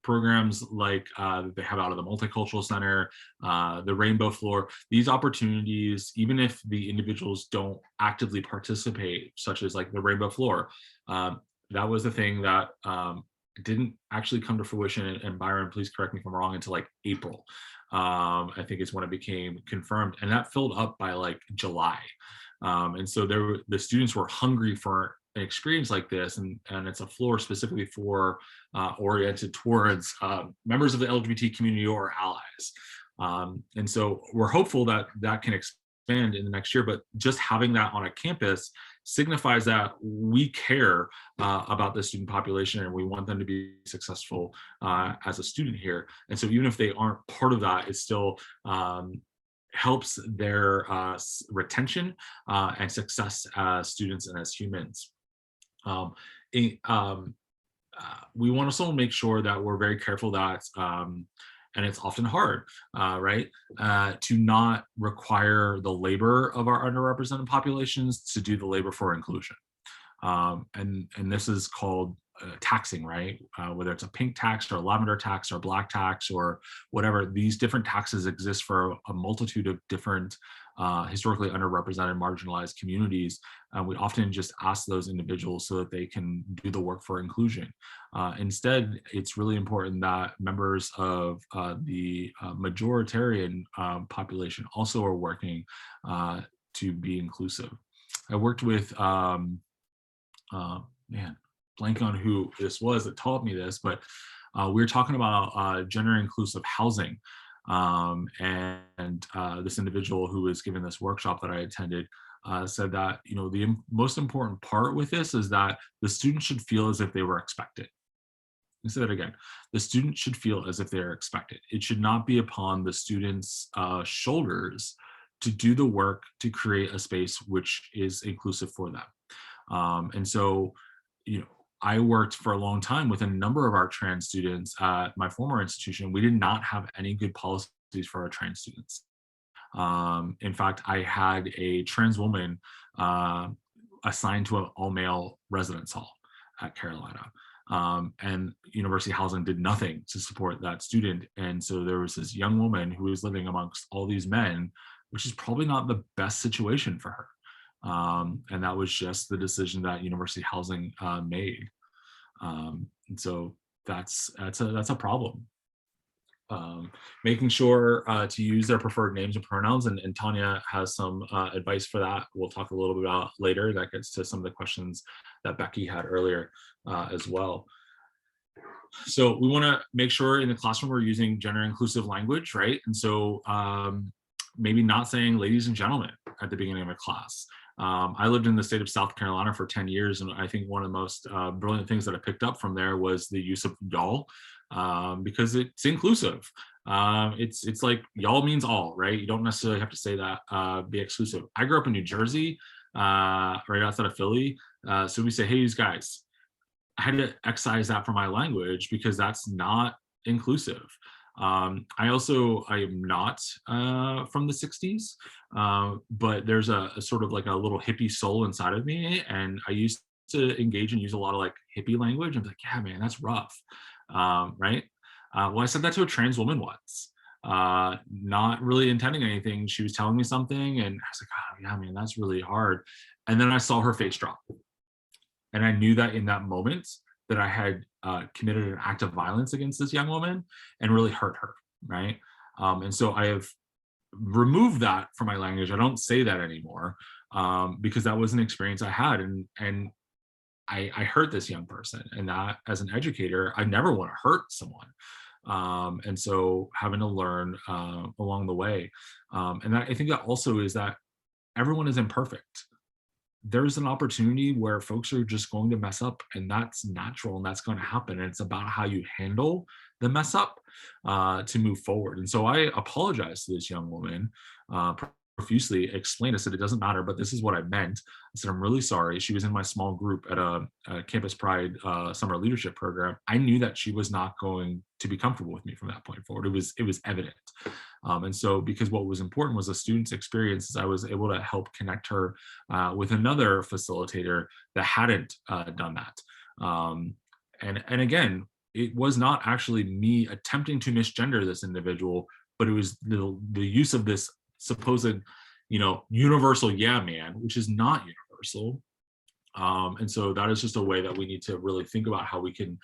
Speaker 2: programs like they have out of the Multicultural Center, the Rainbow Floor, these opportunities, even if the individuals don't actively participate, such as like the Rainbow Floor, that was the thing that didn't actually come to fruition. And Byron, please correct me if I'm wrong, until like April. I think is when it became confirmed, and that filled up by like July. And so the students were hungry for an experience like this, and it's a floor specifically for oriented towards members of the LGBT community or allies. And so we're hopeful that that can expand in the next year, but just having that on a campus signifies that we care about the student population and we want them to be successful as a student here. And so even if they aren't part of that, it still helps their retention and success as students and as humans. We want to also make sure that we're very careful that, and it's often hard, right, to not require the labor of our underrepresented populations to do the labor for inclusion. And this is called taxing, right? Whether it's a pink tax or a lavender tax or black tax or whatever, these different taxes exist for a multitude of different historically underrepresented, marginalized communities. We often just ask those individuals so that they can do the work for inclusion. Instead, it's really important that members of the majoritarian population also are working to be inclusive. I worked with, man, blank on who this was that taught me this, but we were talking about gender inclusive housing. And this individual who was given this workshop that I attended said that, you know, the most important part with this is that the students should feel as if they were expected. Let me say that again. The students should feel as if they're expected. It should not be upon the students' shoulders to do the work to create a space which is inclusive for them. And so, you know, I worked for a long time with a number of our trans students at my former institution. We did not have any good policies for our trans students. In fact, I had a trans woman assigned to an all-male residence hall at Carolina. And University Housing did nothing to support that student. And so there was this young woman who was living amongst all these men, which is probably not the best situation for her. And that was just the decision that University Housing made. And so that's a problem. Making sure to use their preferred names and pronouns, and Tanya has some advice for that. We'll talk a little bit about later. That gets to some of the questions that Becky had earlier as well. So we want to make sure in the classroom we're using gender inclusive language, right? And so maybe not saying ladies and gentlemen at the beginning of a class. I lived in the state of South Carolina for 10 years, and I think one of the most brilliant things that I picked up from there was the use of y'all, because it's inclusive. It's like y'all means all, right? You don't necessarily have to say that, be exclusive. I grew up in New Jersey, right outside of Philly, so we say, hey, you guys. I had to excise that from my language because that's not inclusive. I am not from the 60s, but there's a sort of like a little hippie soul inside of me. And I used to engage and use a lot of like hippie language. I'm like, yeah, man, that's rough, right? Well, I said that to a trans woman once, not really intending anything. She was telling me something and I was like, oh, yeah, man, that's really hard. And then I saw her face drop. And I knew that in that moment that I had committed an act of violence against this young woman and really hurt her, right? And so I have removed that from my language. I don't say that anymore because that was an experience I had, and I hurt this young person. And that, as an educator, I never want to hurt someone. And so having to learn along the way. And I think that also is that everyone is imperfect. There's an opportunity where folks are just going to mess up, and that's natural and that's going to happen. And it's about how you handle the mess up to move forward. And so I apologized to this young woman profusely, explained, I said, it doesn't matter, but this is what I meant. I said, I'm really sorry. She was in my small group at a Campus Pride summer leadership program. I knew that she was not going to be comfortable with me from that point forward. It was evident. And so because what was important was a student's experience, I was able to help connect her with another facilitator that hadn't done that. And again, it was not actually me attempting to misgender this individual, but it was the use of this supposed, universal yeah man, which is not universal. And so that is just a way that we need to really think about how we can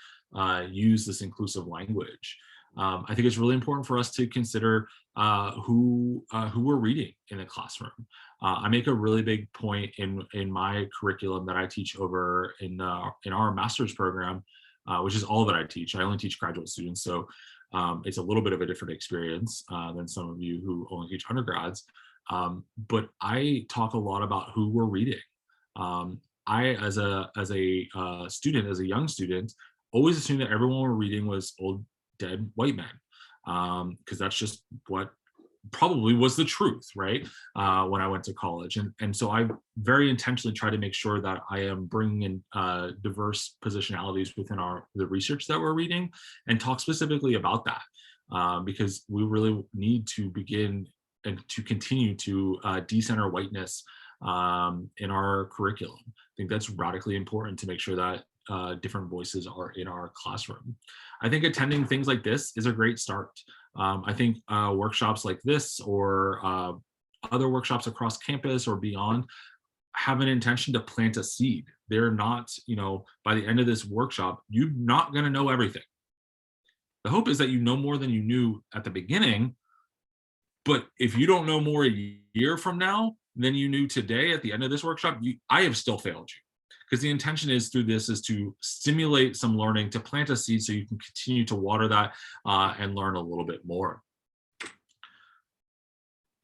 Speaker 2: use this inclusive language. I think it's really important for us to consider who we're reading in the classroom. I make a really big point in my curriculum that I teach over in our master's program, which is all that I teach. I only teach graduate students, so it's a little bit of a different experience than some of you who only teach undergrads. But I talk a lot about who we're reading. I, as a student, as a young student, always assumed that everyone we're reading was old dead white men, because that's just what probably was the truth, right? When I went to college, and so I very intentionally try to make sure that I am bringing in diverse positionalities within the research that we're reading, and talk specifically about that, because we really need to begin and to continue to decenter whiteness in our curriculum. I think that's radically important to make sure that different voices are in our classroom. I think attending things like this is a great start. I think workshops like this, or other workshops across campus or beyond, have an intention to plant a seed. They're not, by the end of this workshop, you're not going to know everything. The hope is that you know more than you knew at the beginning. But if you don't know more a year from now than you knew today at the end of this workshop, I have still failed you. Because the intention is through this is to stimulate some learning, to plant a seed so you can continue to water that and learn a little bit more.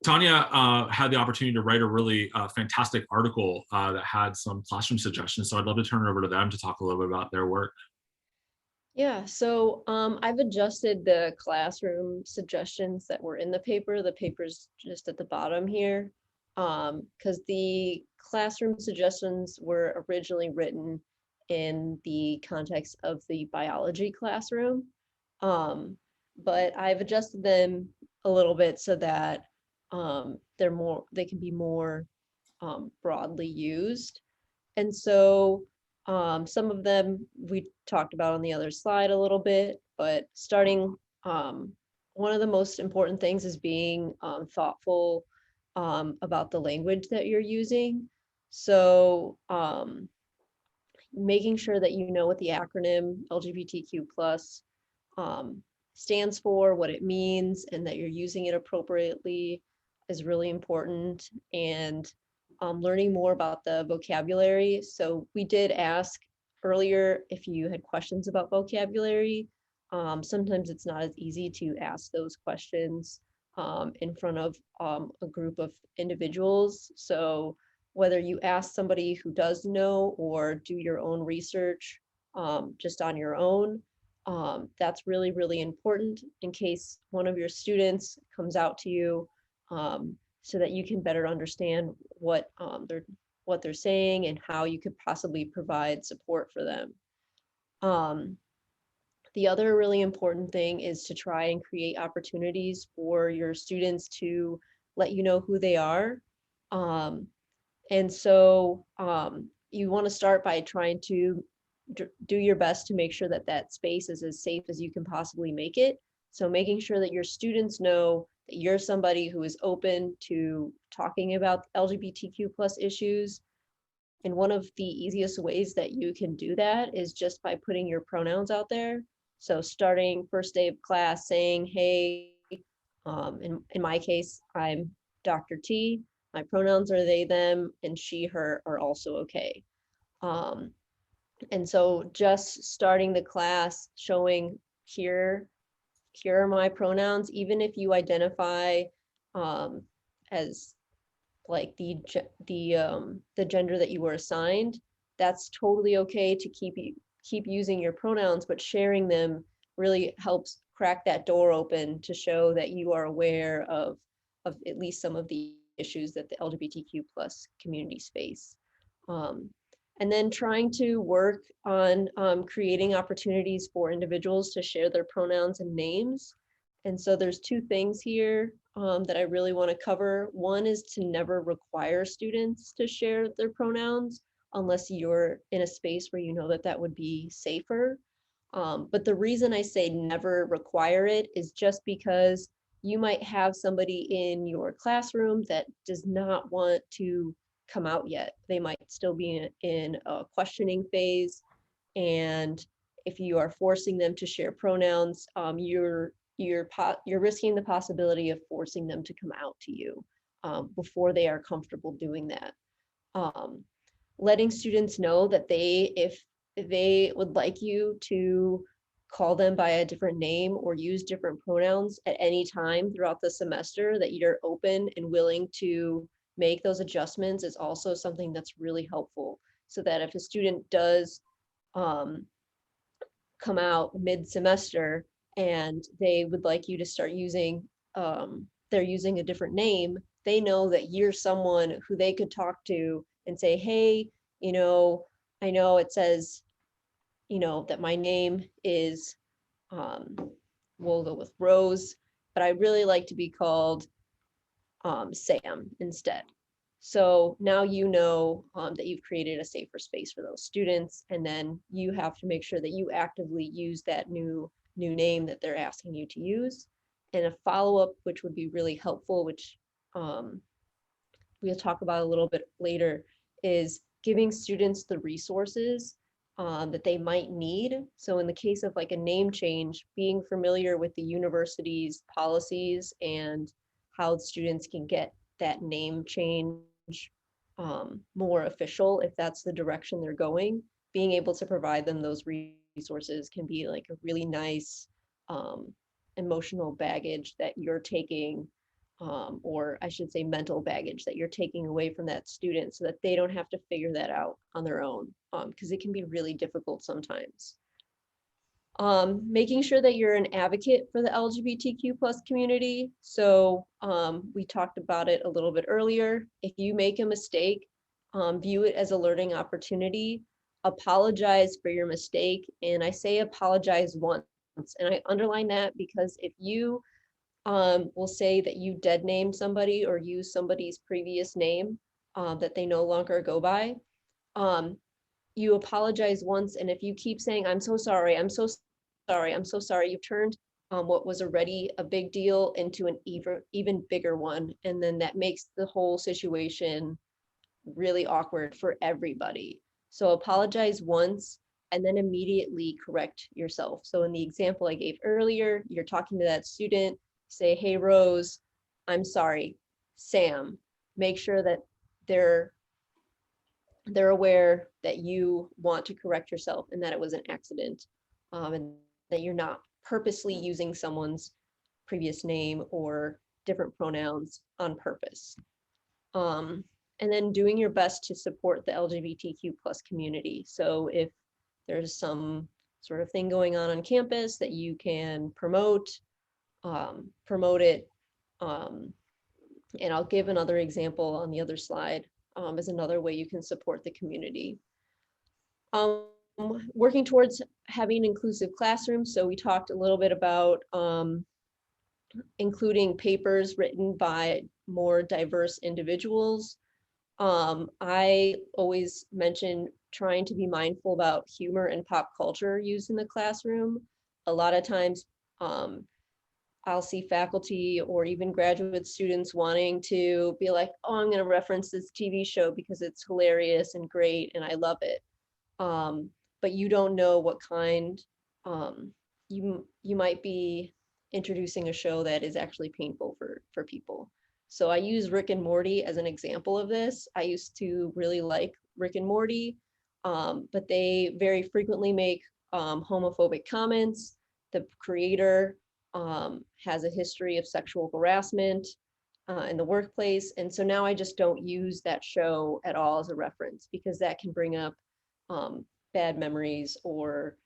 Speaker 2: Tanya had the opportunity to write a really fantastic article that had some classroom suggestions. So I'd love to turn it over to them to talk a little bit about their work.
Speaker 3: Yeah, so I've adjusted the classroom suggestions that were in the paper. The paper's just at the bottom here, because the classroom suggestions were originally written in the context of the biology classroom, but I've adjusted them a little bit so that they can be more broadly used. And so some of them we talked about on the other slide a little bit, but starting, one of the most important things is being thoughtful about the language that you're using. So making sure that you know what the acronym LGBTQ plus stands for, what it means, and that you're using it appropriately is really important. And learning more about the vocabulary. So we did ask earlier if you had questions about vocabulary. Sometimes it's not as easy to ask those questions in front of a group of individuals. So whether you ask somebody who does know or do your own research just on your own, that's really, really important in case one of your students comes out to you, so that you can better understand what they're saying and how you could possibly provide support for them. The other really important thing is to try and create opportunities for your students to let you know who they are. And so you want to start by trying to do your best to make sure that that space is as safe as you can possibly make it. So making sure that your students know that you're somebody who is open to talking about LGBTQ plus issues. And one of the easiest ways that you can do that is just by putting your pronouns out there. So starting first day of class saying, hey, in my case, I'm Dr. T. My pronouns are they, them, and she, her are also okay. And so just starting the class showing here are my pronouns, even if you identify as like the gender that you were assigned, that's totally okay to keep using your pronouns, but sharing them really helps crack that door open to show that you are aware of at least some of the issues that the LGBTQ plus communities face. And then trying to work on creating opportunities for individuals to share their pronouns and names. And so there's two things here that I really want to cover. One is to never require students to share their pronouns unless you're in a space where you know that that would be safer. But the reason I say never require it is just because you might have somebody in your classroom that does not want to come out yet. They might still be in a questioning phase. And if you are forcing them to share pronouns, you're risking the possibility of forcing them to come out to you before they are comfortable doing that. Letting students know that if they would like you to call them by a different name or use different pronouns at any time throughout the semester, that you're open and willing to make those adjustments is also something that's really helpful. So that if a student does come out mid-semester and they would like you to start using, they're using a different name, they know that you're someone who they could talk to and say, hey, I know it says, that my name is, we'll go with Rose, but I really like to be called Sam instead. So now you know that you've created a safer space for those students, and then you have to make sure that you actively use that new name that they're asking you to use. And a follow-up, which would be really helpful, which we'll talk about a little bit later, is giving students the resources that they might need. So in the case of like a name change, being familiar with the university's policies and how students can get that name change more official if that's the direction they're going. Being able to provide them those resources can be like a really nice emotional baggage that you're taking, or I should say mental baggage that you're taking away from that student so that they don't have to figure that out on their own, because it can be really difficult sometimes. Making sure that you're an advocate for the LGBTQ plus community. So we talked about it a little bit earlier. If you make a mistake, view it as a learning opportunity, apologize for your mistake. And I say apologize once. And I underline that because if you will say that you dead named somebody or use somebody's previous name that they no longer go by, you apologize once, and if you keep saying, I'm so sorry, I'm so sorry, I'm so sorry, you've turned what was already a big deal into an even bigger one. And then that makes the whole situation really awkward for everybody. So apologize once and then immediately correct yourself. So in the example I gave earlier, you're talking to that student, say, hey, Rose, I'm sorry, Sam. Make sure that they're aware that you want to correct yourself and that it was an accident, and that you're not purposely using someone's previous name or different pronouns on purpose. And then doing your best to support the LGBTQ plus community. So if there's some sort of thing going on campus that you can promote it. And I'll give another example on the other slide as another way you can support the community. Working towards having inclusive classrooms. So we talked a little bit about including papers written by more diverse individuals. I always mention trying to be mindful about humor and pop culture used in the classroom. A lot of times I'll see faculty or even graduate students wanting to be like, oh, I'm going to reference this TV show because it's hilarious and great and I love it. But you don't know what kind, you might be introducing a show that is actually painful for people. So I use Rick and Morty as an example of this. I used to really like Rick and Morty, but they very frequently make homophobic comments. The creator has a history of sexual harassment in the workplace. And so now I just don't use that show at all as a reference because that can bring up bad memories or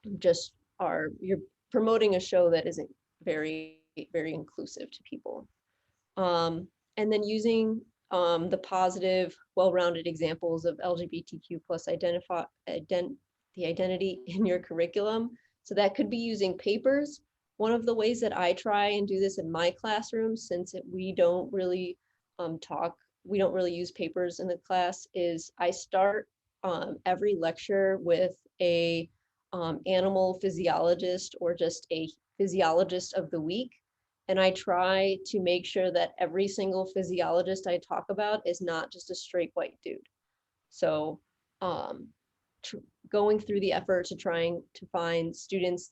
Speaker 3: you're promoting a show that isn't very, very inclusive to people. And then using the positive, well-rounded examples of LGBTQ plus the identity in your curriculum. So that could be using papers. One of the ways that I try and do this in my classroom, since we don't really we don't really use papers in the class, is I start every lecture with a animal physiologist or just a physiologist of the week. And I try to make sure that every single physiologist I talk about is not just a straight white dude. So going through the effort to trying to find students,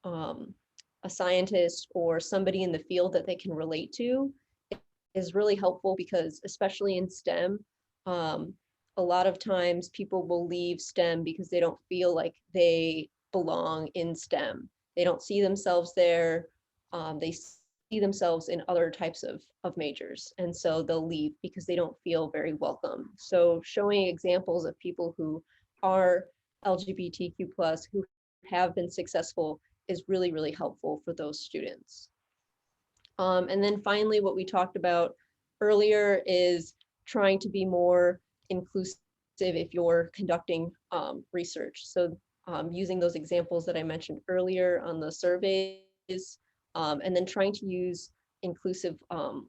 Speaker 3: a scientist or somebody in the field that they can relate to is really helpful, because especially in STEM, a lot of times people will leave STEM because they don't feel like they belong in STEM. They don't see themselves there. They see themselves in other types of majors. And so they'll leave because they don't feel very welcome. So showing examples of people who are LGBTQ+, who have been successful, is really, really helpful for those students. And then finally, what we talked about earlier is trying to be more inclusive if you're conducting research. So using those examples that I mentioned earlier on the surveys, and then trying to use inclusive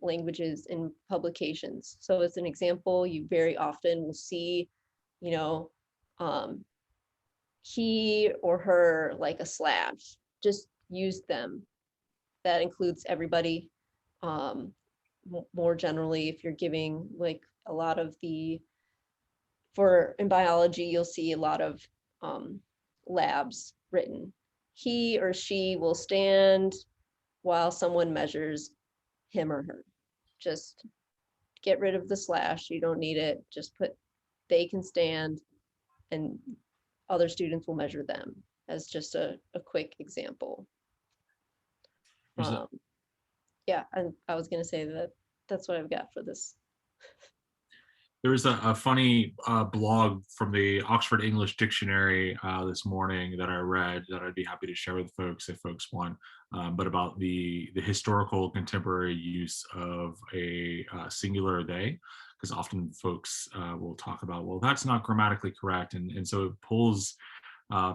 Speaker 3: languages in publications. So as an example, you very often will see, you know, he or her, like a slash, just use them. That includes everybody. More generally, if you're giving like a lot of the, in biology, you'll see a lot of labs written. He or she will stand while someone measures him or her. Just get rid of the slash. You don't need it. Just put, they can stand, and other students will measure them, as just a quick example. Yeah, and I was going to say that that's what I've got for this.
Speaker 2: There was a funny blog from the Oxford English Dictionary this morning that I read that I'd be happy to share with folks if folks want, but about the historical contemporary use of a singular they, because often folks will talk about, well, that's not grammatically correct. And so it pulls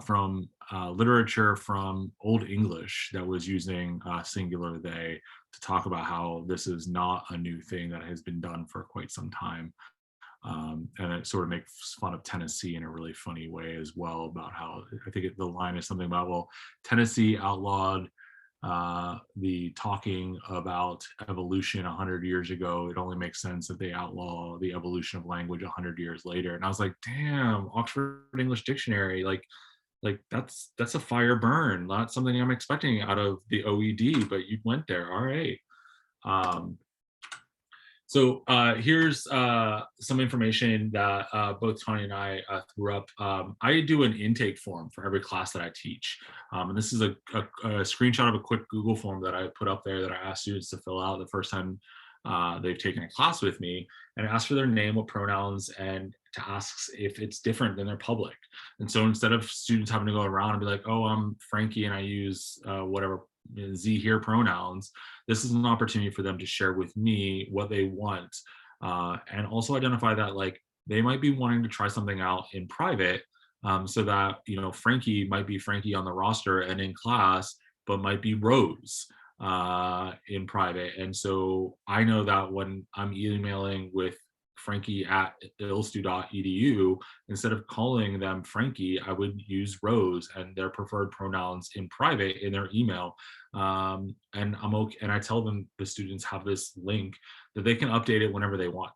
Speaker 2: from literature from Old English that was using singular they to talk about how this is not a new thing that has been done for quite some time. And it sort of makes fun of Tennessee in a really funny way as well, about how I think the line is something about, well, Tennessee outlawed the talking about evolution 100 years ago. It only makes sense that they outlaw the evolution of language 100 years later. And I was like, damn, Oxford English Dictionary, like that's a fire burn, not something I'm expecting out of the OED, but you went there. All right. So here's some information that both Tanya and I threw up. I do an intake form for every class that I teach. And this is a screenshot of a quick Google form that I put up there that I asked students to fill out the first time they've taken a class with me, and ask for their name, what pronouns, and to ask if it's different than their public. And so instead of students having to go around and be like, oh, I'm Frankie and I use whatever Z here pronouns, this is an opportunity for them to share with me what they want, and also identify that like they might be wanting to try something out in private, so that, you know, Frankie might be Frankie on the roster and in class, but might be Rose in private. And so I know that when I'm emailing with Frankie at ilstu.edu, instead of calling them Frankie, I would use Rose and their preferred pronouns in private in their email. And I'm okay. And I tell them the students have this link that they can update it whenever they want,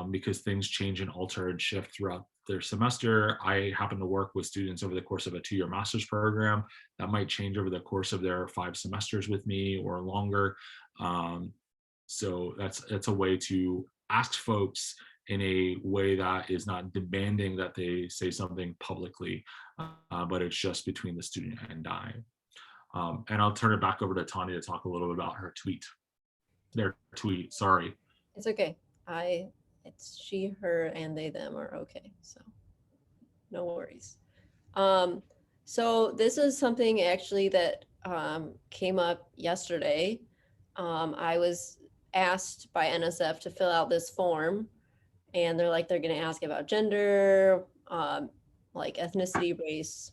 Speaker 2: because things change and alter and shift throughout their semester. I happen to work with students over the course of a 2-year master's program that might change over the course of their 5 semesters with me or longer. So that's a way to ask folks in a way that is not demanding that they say something publicly, but it's just between the student and I. And I'll turn it back over to Tanya to talk a little bit about her tweet. Their tweet, sorry.
Speaker 3: It's okay. It's she, her, and they, them are okay. So no worries. So this is something actually that came up yesterday. I was asked by NSF to fill out this form, and they're going to ask about gender, like ethnicity, race,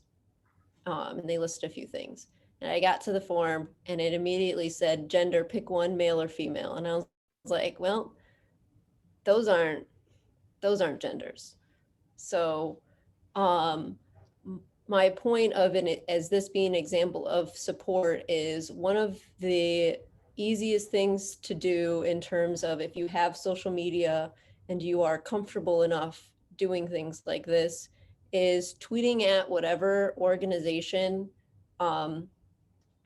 Speaker 3: and they listed a few things. And I got to the form and it immediately said gender, pick one, male or female. And I was like, well, those aren't genders. So my point of it as this being an example of support is one of the easiest things to do in terms of if you have social media and you are comfortable enough doing things like this is tweeting at whatever organization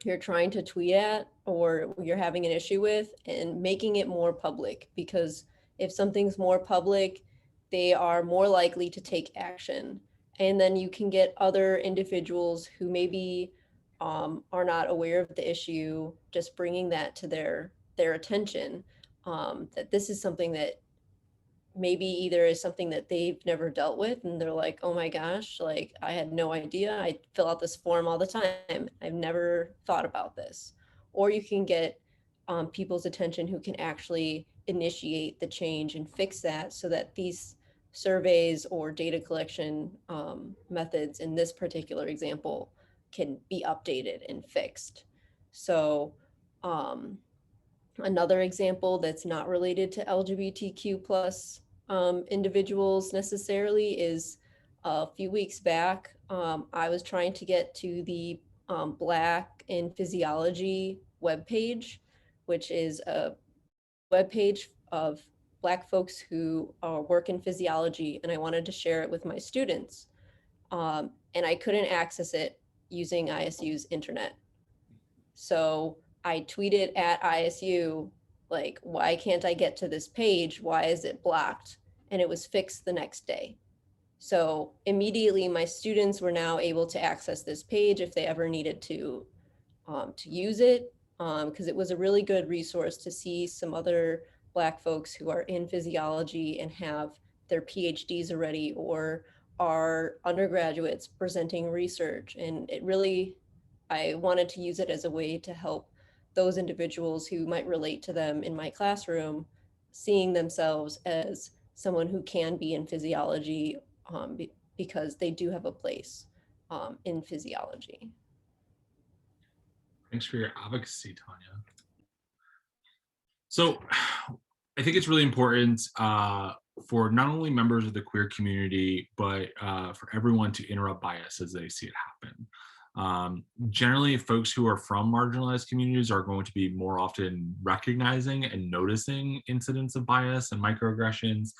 Speaker 3: you're trying to tweet at or you're having an issue with and making it more public, because if something's more public, they are more likely to take action. And then you can get other individuals who maybe are not aware of the issue, just bringing that to their attention, that this is something that maybe either is something that they've never dealt with and they're like, oh my gosh, like I had no idea. I fill out this form all the time. I've never thought about this. Or you can get people's attention who can actually initiate the change and fix that so that these surveys or data collection methods in this particular example can be updated and fixed. So another example that's not related to LGBTQ plus individuals necessarily is a few weeks back, I was trying to get to the Black in Physiology webpage, which is a webpage of Black folks who work in physiology, and I wanted to share it with my students. And I couldn't access it using ISU's internet. So I tweeted at ISU, like, why can't I get to this page? Why is it blocked? And it was fixed the next day. So immediately my students were now able to access this page if they ever needed to use it, because it was a really good resource to see some other Black folks who are in physiology and have their PhDs already or are undergraduates presenting research. And it really, I wanted to use it as a way to help those individuals who might relate to them in my classroom, seeing themselves as someone who can be in physiology because they do have a place in physiology.
Speaker 2: Thanks for your advocacy, Tanya. So I think it's really important for not only members of the queer community, but for everyone to interrupt bias as they see it happen. Generally, folks who are from marginalized communities are going to be more often recognizing and noticing incidents of bias and microaggressions.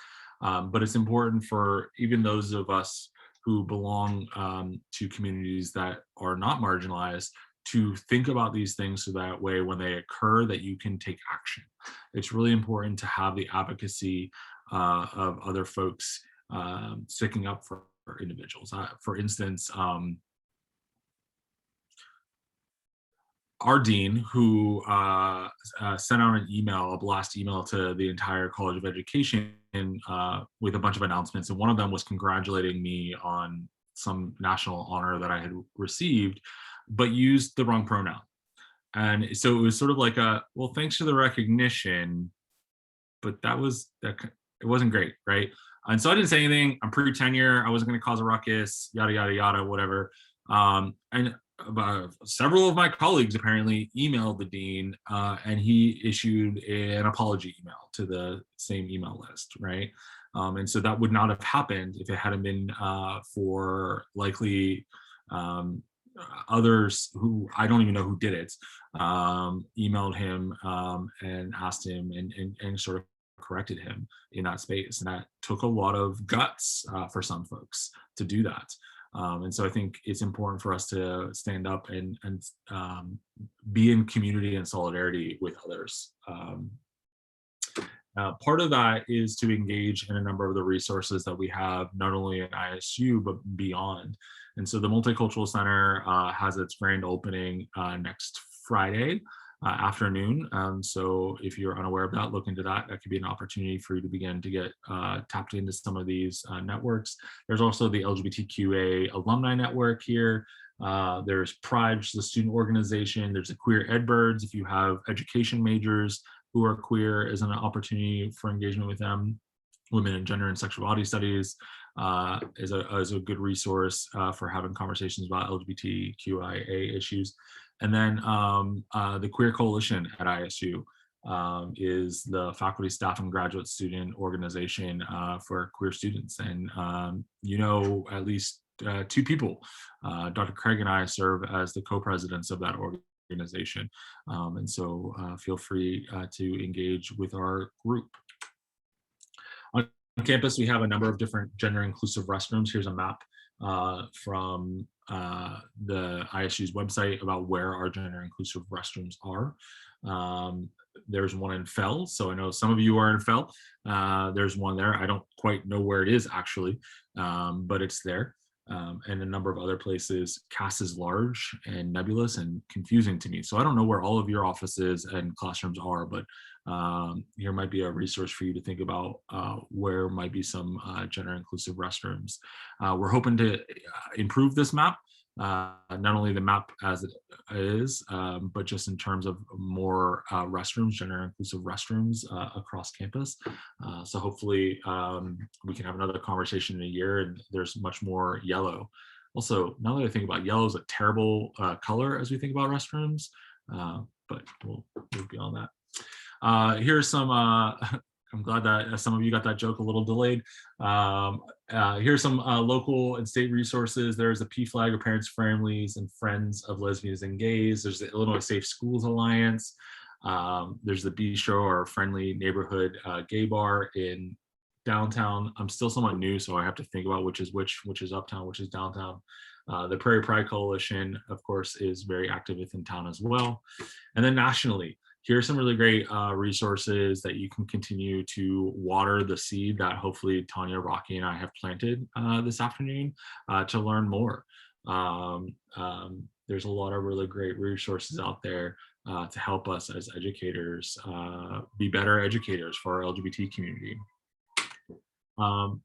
Speaker 2: But it's important for even those of us who belong to communities that are not marginalized to think about these things so that way when they occur that you can take action. It's really important to have the advocacy of other folks sticking up for individuals. For instance, our dean, who sent out an email, a blast email to the entire College of Education with a bunch of announcements. And one of them was congratulating me on some national honor that I had received, but used the wrong pronoun. And so it was sort of like a, well, thanks for the recognition, but it wasn't great, right? And so I didn't say anything. I'm pre-tenure. I wasn't going to cause a ruckus, yada, yada, yada, whatever. And several of my colleagues apparently emailed the dean and he issued an apology email to the same email list, right? And so that would not have happened if it hadn't been for likely others who I don't even know who did it, emailed him and asked him and sort of corrected him in that space. And that took a lot of guts for some folks to do that. And so I think it's important for us to stand up and be in community and solidarity with others. Part of that is to engage in a number of the resources that we have, not only at ISU, but beyond. And so the Multicultural Center has its grand opening next Friday afternoon. So if you're unaware of that, look into that. That could be an opportunity for you to begin to get tapped into some of these networks. There's also the LGBTQA alumni network here. There's Pride, which is a student organization. There's the Queer Edbirds. If you have education majors who are queer, is an opportunity for engagement with them. Women in Gender and Sexuality Studies is a good resource for having conversations about LGBTQIA issues. And then the Queer Coalition at ISU is the faculty, staff, and graduate student organization for queer students. And you know at least two people. Dr. Craig and I serve as the co-presidents of that organization. And so feel free to engage with our group. On campus, we have a number of different gender inclusive restrooms. Here's a map from the ISU's website about where our gender inclusive restrooms are. There's one in Fell, so I know some of you are in Fell. There's one there. I don't quite know where it is actually, but it's there. And a number of other places. Cass is large and nebulous and confusing to me. So I don't know where all of your offices and classrooms are, but here might be a resource for you to think about where might be some gender inclusive restrooms. We're hoping to improve this map, not only the map as it is, but just in terms of more restrooms, gender inclusive restrooms across campus. So hopefully we can have another conversation in a year and there's much more yellow. Also, now that I think about yellow is a terrible color as we think about restrooms, but we'll move beyond that. Here's some, I'm glad that some of you got that joke a little delayed. Here's some local and state resources. There's the PFLAG, or Parents, Families, and Friends of Lesbians and Gays. There's the Illinois Safe Schools Alliance. There's the Bistro, or Friendly Neighborhood Gay Bar in downtown. I'm still somewhat new, so I have to think about which is uptown, which is downtown. The Prairie Pride Coalition, of course, is very active within town as well. And then nationally, here are some really great resources that you can continue to water the seed that hopefully Tanya, Rocky, and I have planted this afternoon to learn more. There's a lot of really great resources out there to help us as educators be better educators for our LGBT community.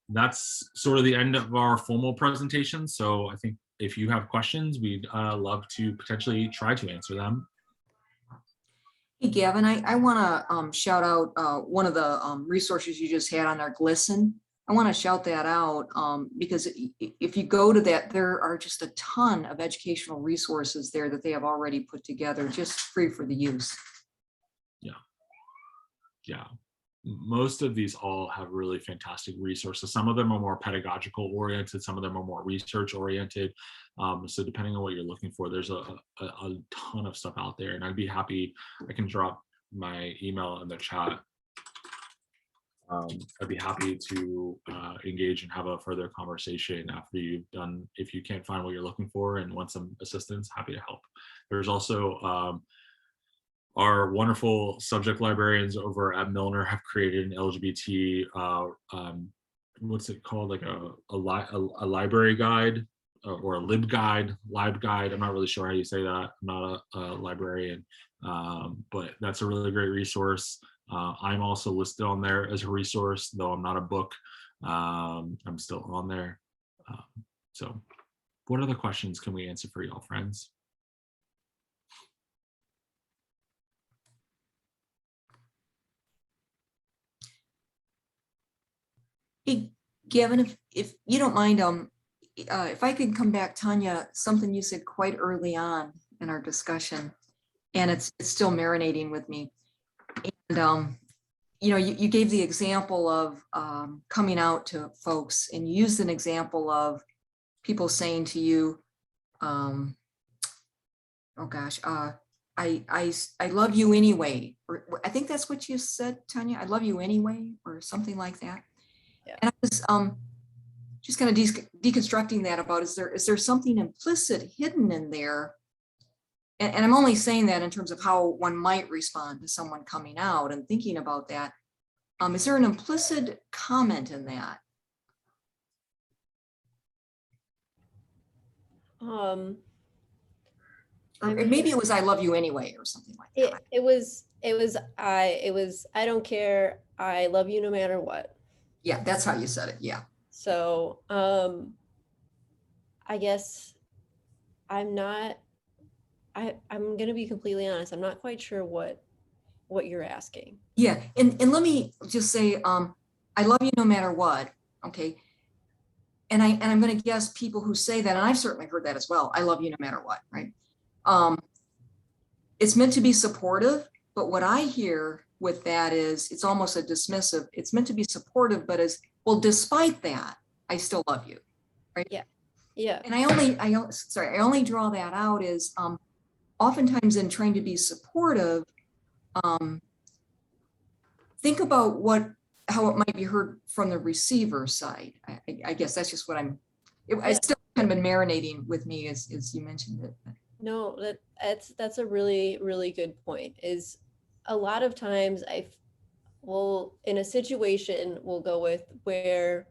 Speaker 2: That's sort of the end of our formal presentation. So I think if you have questions, we'd love to potentially try to answer them.
Speaker 1: Hey, Gavin, I want to shout out one of the resources you just had on there, Glisten. I want to shout that out because if you go to that, there are just a ton of educational resources there that they have already put together, just free for the use.
Speaker 2: Yeah. Most of these all have really fantastic resources. Some of them are more pedagogical oriented, some of them are more research oriented. So depending on what you're looking for, there's a ton of stuff out there, and I'd be happy, I can drop my email in the chat. I'd be happy to engage and have a further conversation after you've done, if you can't find what you're looking for and want some assistance, happy to help. There's also our wonderful subject librarians over at Milner have created an LGBT, what's it called, like a library guide or a lib guide. I'm not really sure how you say that. I'm not a librarian, but that's a really great resource. I'm also listed on there as a resource, though I'm not a book. I'm still on there. So what other questions can we answer for y'all, friends?
Speaker 1: Hey, Gavin, if you don't mind, if I could come back, Tanya, something you said quite early on in our discussion, and it's still marinating with me. And you know, you gave the example of coming out to folks, and you used an example of people saying to you, oh gosh, I love you anyway. Or I think that's what you said, Tanya. I love you anyway, or something like that.
Speaker 3: Yeah.
Speaker 1: And I was just kind of deconstructing that about, is there something implicit hidden in there? And I'm only saying that in terms of how one might respond to someone coming out and thinking about that. Is there an implicit comment in that?
Speaker 3: I
Speaker 1: Or
Speaker 3: mean,
Speaker 1: maybe it was I love you anyway or something like that.
Speaker 3: it was I don't care, I love you no matter what.
Speaker 1: Yeah, that's how you said it. Yeah.
Speaker 3: So I guess I'm gonna be completely honest, I'm not quite sure what you're asking.
Speaker 1: Yeah, and let me just say, I love you no matter what. Okay. And I'm going to guess people who say that, and I've certainly heard that as well. I love you no matter what, right? It's meant to be supportive, but what I hear with that is it's almost a dismissive. It's meant to be supportive, but as well, despite that, I still love you, right?
Speaker 3: Yeah. Yeah.
Speaker 1: And I only draw that out is oftentimes in trying to be supportive, think about how it might be heard from the receiver side. I guess that's just what it's still kind of been marinating with me as you mentioned it.
Speaker 3: No, that's a really, really good point. Is a lot of times in a situation we'll go with where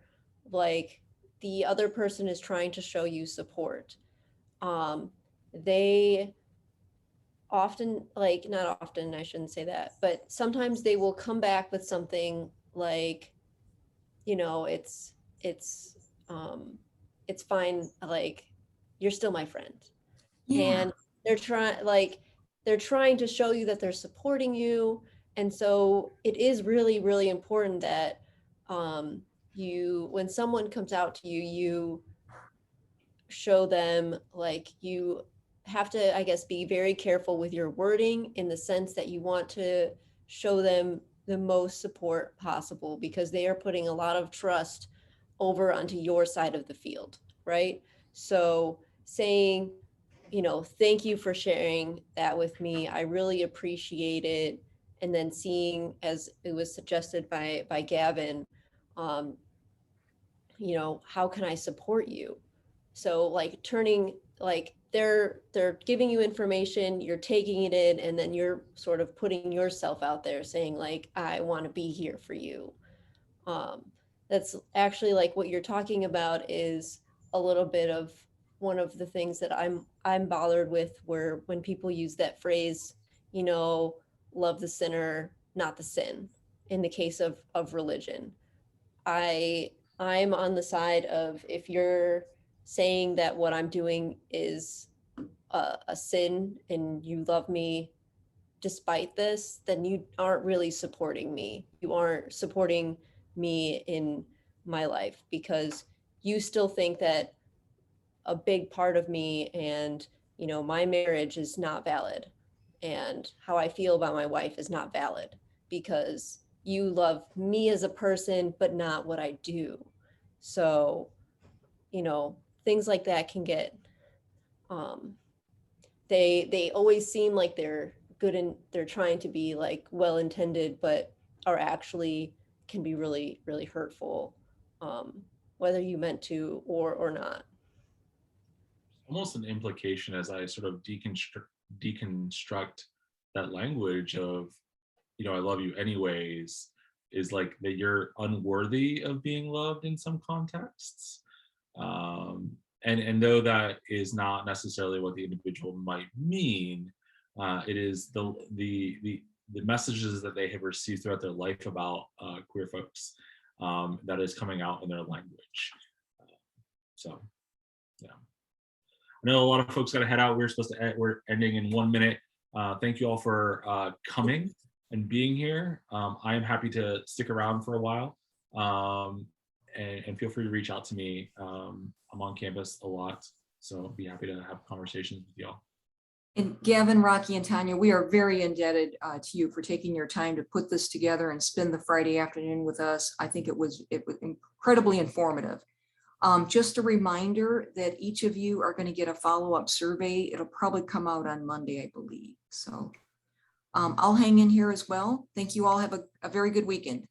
Speaker 3: like the other person is trying to show you support. They often, like, not often, I shouldn't say that, but sometimes they will come back with something like, you know, it's fine, like, you're still my friend. And they're trying to show you that they're supporting you. And so it is really, really important that when someone comes out to you, you show them, like, you have to, I guess, be very careful with your wording in the sense that you want to show them the most support possible, because they are putting a lot of trust over onto your side of the field, right? So saying, you know, thank you for sharing that with me, I really appreciate it. And then seeing, as it was suggested by Gavin, you know, how can I support you? So like turning, like they're giving you information, you're taking it in, and then you're sort of putting yourself out there saying like, I want to be here for you. That's actually, like, what you're talking about is a little bit of one of the things that I'm bothered with, where when people use that phrase, you know, love the sinner, not the sin, in the case of religion. I'm on the side of, if you're saying that what I'm doing is a sin and you love me despite this, then you aren't really supporting me. You aren't supporting me in my life, because you still think that a big part of me and, you know, my marriage is not valid, and how I feel about my wife is not valid, because you love me as a person, but not what I do. So, you know, things like that can get, they always seem like they're good and they're trying to be like well-intended, but are actually can be really, really hurtful, whether you meant to or not.
Speaker 2: Almost an implication as I sort of deconstruct that language of, you know, I love you anyways, is like that you're unworthy of being loved in some contexts. And though that is not necessarily what the individual might mean, it is the messages that they have received throughout their life about queer folks that is coming out in their language. So, yeah. I know a lot of folks got to head out. We're ending in 1 minute. Thank you all for coming and being here. I am happy to stick around for a while. And feel free to reach out to me. I'm on campus a lot, so I'll be happy to have conversations with y'all.
Speaker 1: And Gavin, Rocky, and Tanya, we are very indebted to you for taking your time to put this together and spend the Friday afternoon with us. I think it was incredibly informative. Just a reminder that each of you are going to get a follow-up survey. It'll probably come out on Monday, I believe. So I'll hang in here as well. Thank you all. Have a very good weekend.